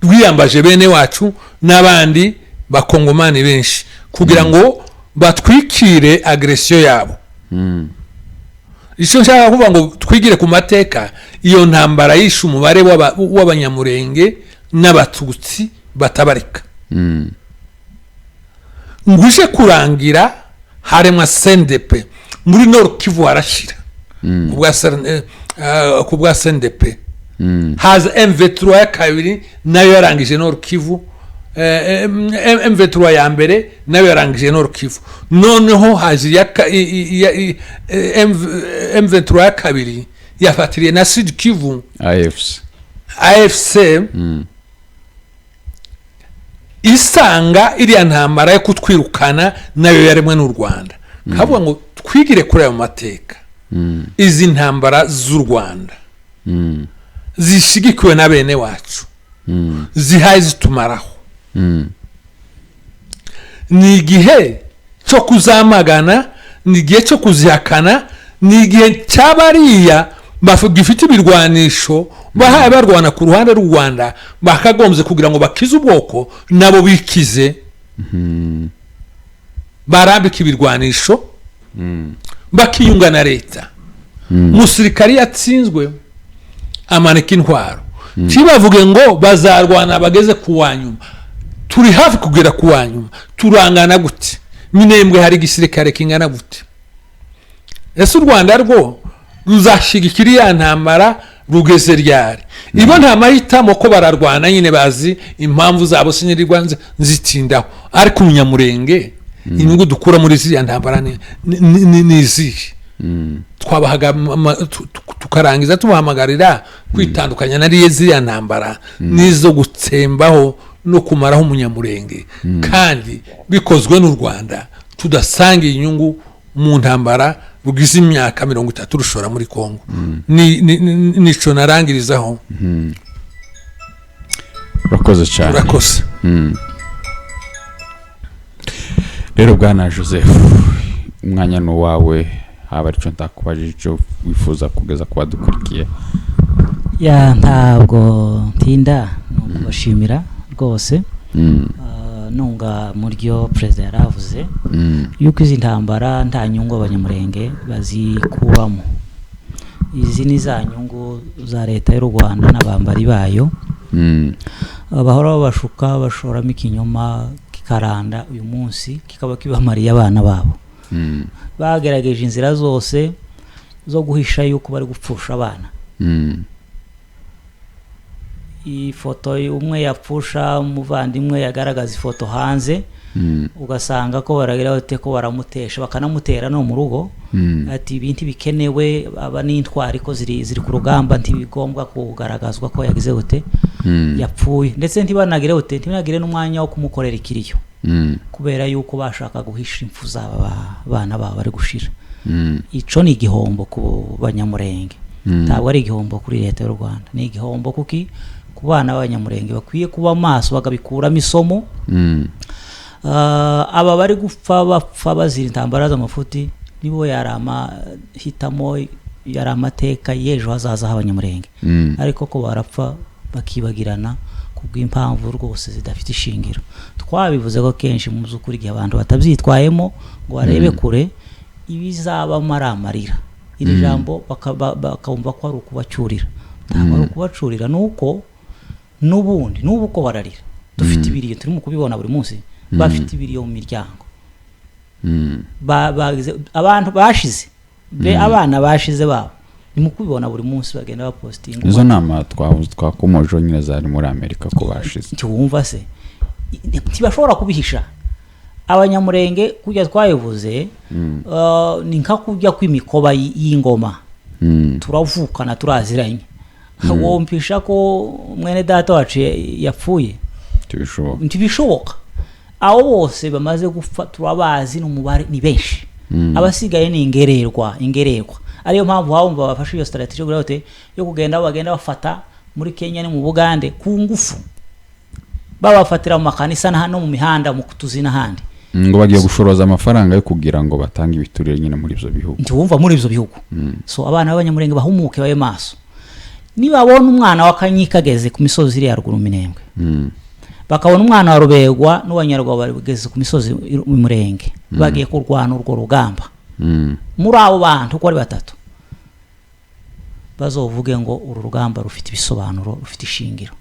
rwiyambaje bene wacu n'abandi bakongomani benshi kugira ngo batwikire agression yabo. Icyo nshaka kuvuga ngo twigire ku mateka iyo ntambara yishe umubare w'abanyamurenge n'abatutsi batabarika. Nguje kurangira haremwa CNDP muri Nord Kivu harashira kubwa CNDP haza M23 ya kabiri nayo yarangije Nord Kivu. M23 ya mbere nayo yarangije Nord Kivu. Noneho haje M23 ya kabiri yafatiriye na Sud Kivu AFC isanga iriya ntambara yo kutwirukana nayo yaremwe n'u Rwanda. Kavuga ngo twigire kuri ayo mateka. Izi ntambara z'u Rwanda zishigikiwe na bene wacu zihaye zitumaraho. Ni igihe cyo kuzamagana, ni igihe cyo kuzihakana, ni igihe cyabariya bafite ibirwanisho bahaye barwana ku ruhande rw'u Rwanda bakagombye kugira ngo bakize ubwoko nabo bikize barambika ibirwanisho bakiyunga na leta. Musirikari yatsinzwe amaneka intwaro kibavuge ngo bazarwana bageze ku wanyuma. Turi hafi kugera ku wanyuma, turangana gute? Minembwe hari gisirikare kingana gute? Ese u Rwanda rwo ruzashigikira ya ntambara rugeze ryari? Ibo nta mahitamo ko bararwana nyine bazi impamvu zabo sinyirirwa nzitindaho ariko umunyamurenge inyungu dukura muri ziriya ntambara ni izihe? Twabahaga tukarangiza tubahamagarira kwitandukanya nariye ziriya ntambara nizo gutsembaho no kumaraho umunyamurenge kandi bikozwe n'u Rwanda tudasanga inyungu mu ntambara rugize imyaka 30 rushora muri Kongo. Nico narangirizaho. Urakoze cyane. Urakoze. Rero Bwana Joseph umwanya no wawe haba arico ntakubajije icyo wifuza kugeza ku badukurikiye. Ntabwo ntinda bashimira rwose nunga muryo president yaravuze yuko izi ntambara nta nyungu abanyamurenge bazikuramo. Izi ni za nyungu za leta y'u Rwanda n'abambari bayo bahora bashuka bashoramo ikinyoma kikaranda uyu munsi kikaba kibamariye abana babo. Bagerageje inzira zose zo guhisha yuko bari gupfusha abana. ifoto umwe yapfusha umuvandimwe yagaragaza ifoto hanze ugasanga ko baragira bate ko baramutesha bakanamutera no mu rugo ati ibintu bikenewe aba n'intwari ko ziri ku rugamba ntibigombwa kugaragazwa ko yagize gute yapfuye ndetse ntibanagire gute ntibinagire n'umwanya wo kumukorera ikiriyo kubera yuko bashaka guhisha impfu z'abana babo bari gushira ico ni igihombo ku banyamurenge ntabwo ari igihombo kuri leta y'u Rwanda ni igihombo kuki ku bana b'abanyamurenge bakwiye kuba maso bagabikuramo isomo aba bari gupfa bapfa bazira intambara z'amafuti nibo yarama hitamo yaramateka y'ejo hazaza h'abanyamurenge ariko ko barapfa bakibagirana kubw'impamvu rwose zidafite ishingiro twabivuze ko kenshi mu by'ukuri igihe abantu batabyitwayemo ngo barebe kure ibizaba maramarira iri jambo bakumva ko ari ukubacyurira ntabwo ari ukubacurira nuko n'ubundi n'ubu ko bararira dufite ibiriyo turimo kubibona buri munsi bafite ibiriyo mu miryango abantu bashize abana bashize babo ni mu kubibona buri munsi bagenda bapostinga izo nama twakomoje nyine zari muri Amerika ko bashize cyumva se ntibashobora kubihisha abanyamurenge kujya twayivuze ni nka kujya kw'imikoba y'ingoma turavukana turaziranye wompisha ko mwene data wacu yapfuye ntibishoboka abo bose bamaze gupfa turabazi n'umubare ni benshi abasigaye ni ingererwa ariyo mpamvu wumva bafashe iyo strategy yo kugenda bagenda bafata muri Kenya no mu Bugande ku ngufu babafatira mu makanisa no mu mihanda mu kutuzi n'ahandi ngo bagiye gushoroza amafaranga yo kugira ngo batange ibiturire nyine muri ivyo bihugu ntiwumva muri ivyo bihugu so abana b'abanyamurenge bahumuke babe maso nibabona umwana wa Kanyikageze ku misozi iri ya ruguru Minembwe bakabona umwana wa Ruberwa n'Abanyarwanda bageze ku misozi y'Umurenge bagiye kurwana urwo rugamba muri abo bantu uko ari batatu bazovuge ngo uru rugamba rufite ibisobanuro rufite ishingiro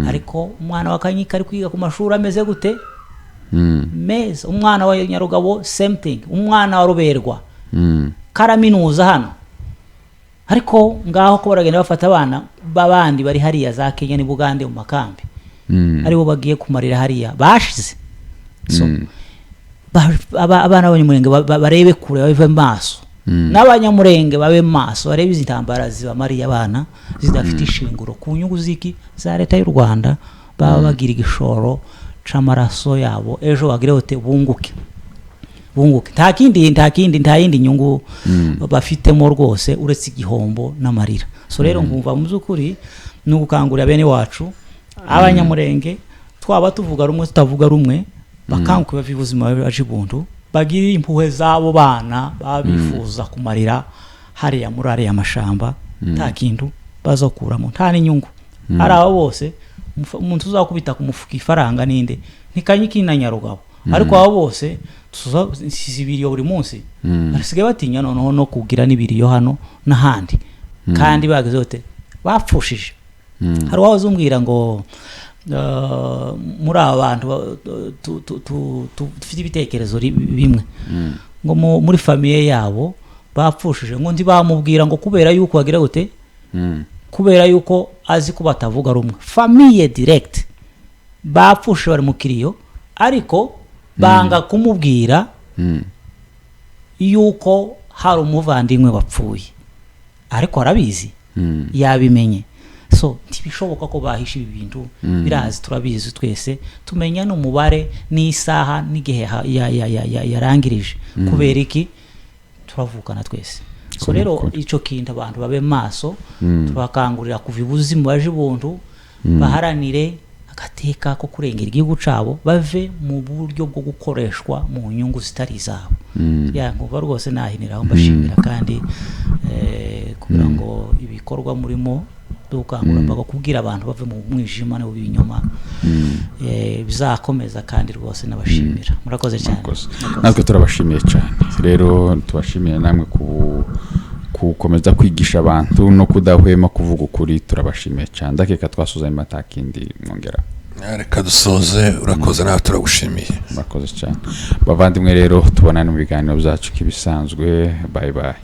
ariko umwana wa Kanyika ari kwiga ku mashuri ameze gute meza umwana wa Nyarugabo same thing umwana wa Ruberwa karaminuza hano ariko ngaho ko baragenda bafata abana babandi bari hariya za Kenya ni Bugande mu makambi aribo bagiye kumarira hariya bashize so abana b'abanyamurenge barebe kure babe maso n'abanyamurenge babe maso barebe izi ntambara zibamariye abana zidafite ishingiro ku nyungu ziki za leta y'u Rwanda baba bagira igishoro c'amaraso yabo ejo bagire hote bunguke nta yindi nyungu bafitemo rwose uretse igihombo n'amarira so rero ngumva mu by'ukuri no gukangurira bene wacu abanyamurenge twaba tuvuga rumwe tutavuga rumwe bakanguka bavi ubuzima baje buntu bagira impuhwe zabo bana babifuza kumarira hariya muri ariya mashamba nta kintu bazokuramo nta n'inyungu hari abo bose umuntu uzakubita ku mufuka ifaranga ninde ntikanyiki na Nyarugabo ariko abo bose sizibiriyo buri munsi arisigaye batinya no kugira n'ibiriyo hano n'ahandi kandi bageze hote bapfushije hari wazo umbwira ngo muri abantu dufite ibitekerezo bimwe ngo muri famiye yabo bapfushije ngo ndi bamubwira ngo kubera yuko bagira gute kubera yuko azi ko batavuga rumwe famiye direct bapfushe bari mu kiriyo ariko banga kumubwira yuko hari umuvandimwe wapfuye ariko arabizi yabimenye so ntibishoboka ko bahisha ibi bintu birazi turabizi twese tumenya n'umubare n'isaha n'igihe yarangirije kubera iki turavukana twese so rero ico kintu abantu babe maso tubakangurira kuva ibuzima baje buntu baharanire agateka ko kurengera igihugu cabo bave mu buryo bwo gukoreshwa mu nyungu zitari zabo nguva rwose nahiniraho mbashimira kandi kugira ngo ibikorwa murimo dukangurira kubwira abantu bave mu mwijima no binyoma bizakomeza kandi rwose nabashimira murakoze cyane natwe turabashimiye cyane rero tubashimiye namwe kukomeza kwigisha abantu no kudahwema kuvuga ukuri turabashimiye cyane ndakeka twasuza imatakindi mwongera reka dusoze urakoze nawe turagushimiye murakoze cyane bavandimwe rero tubonane mu biganiro byacu kibisanzwe bye bye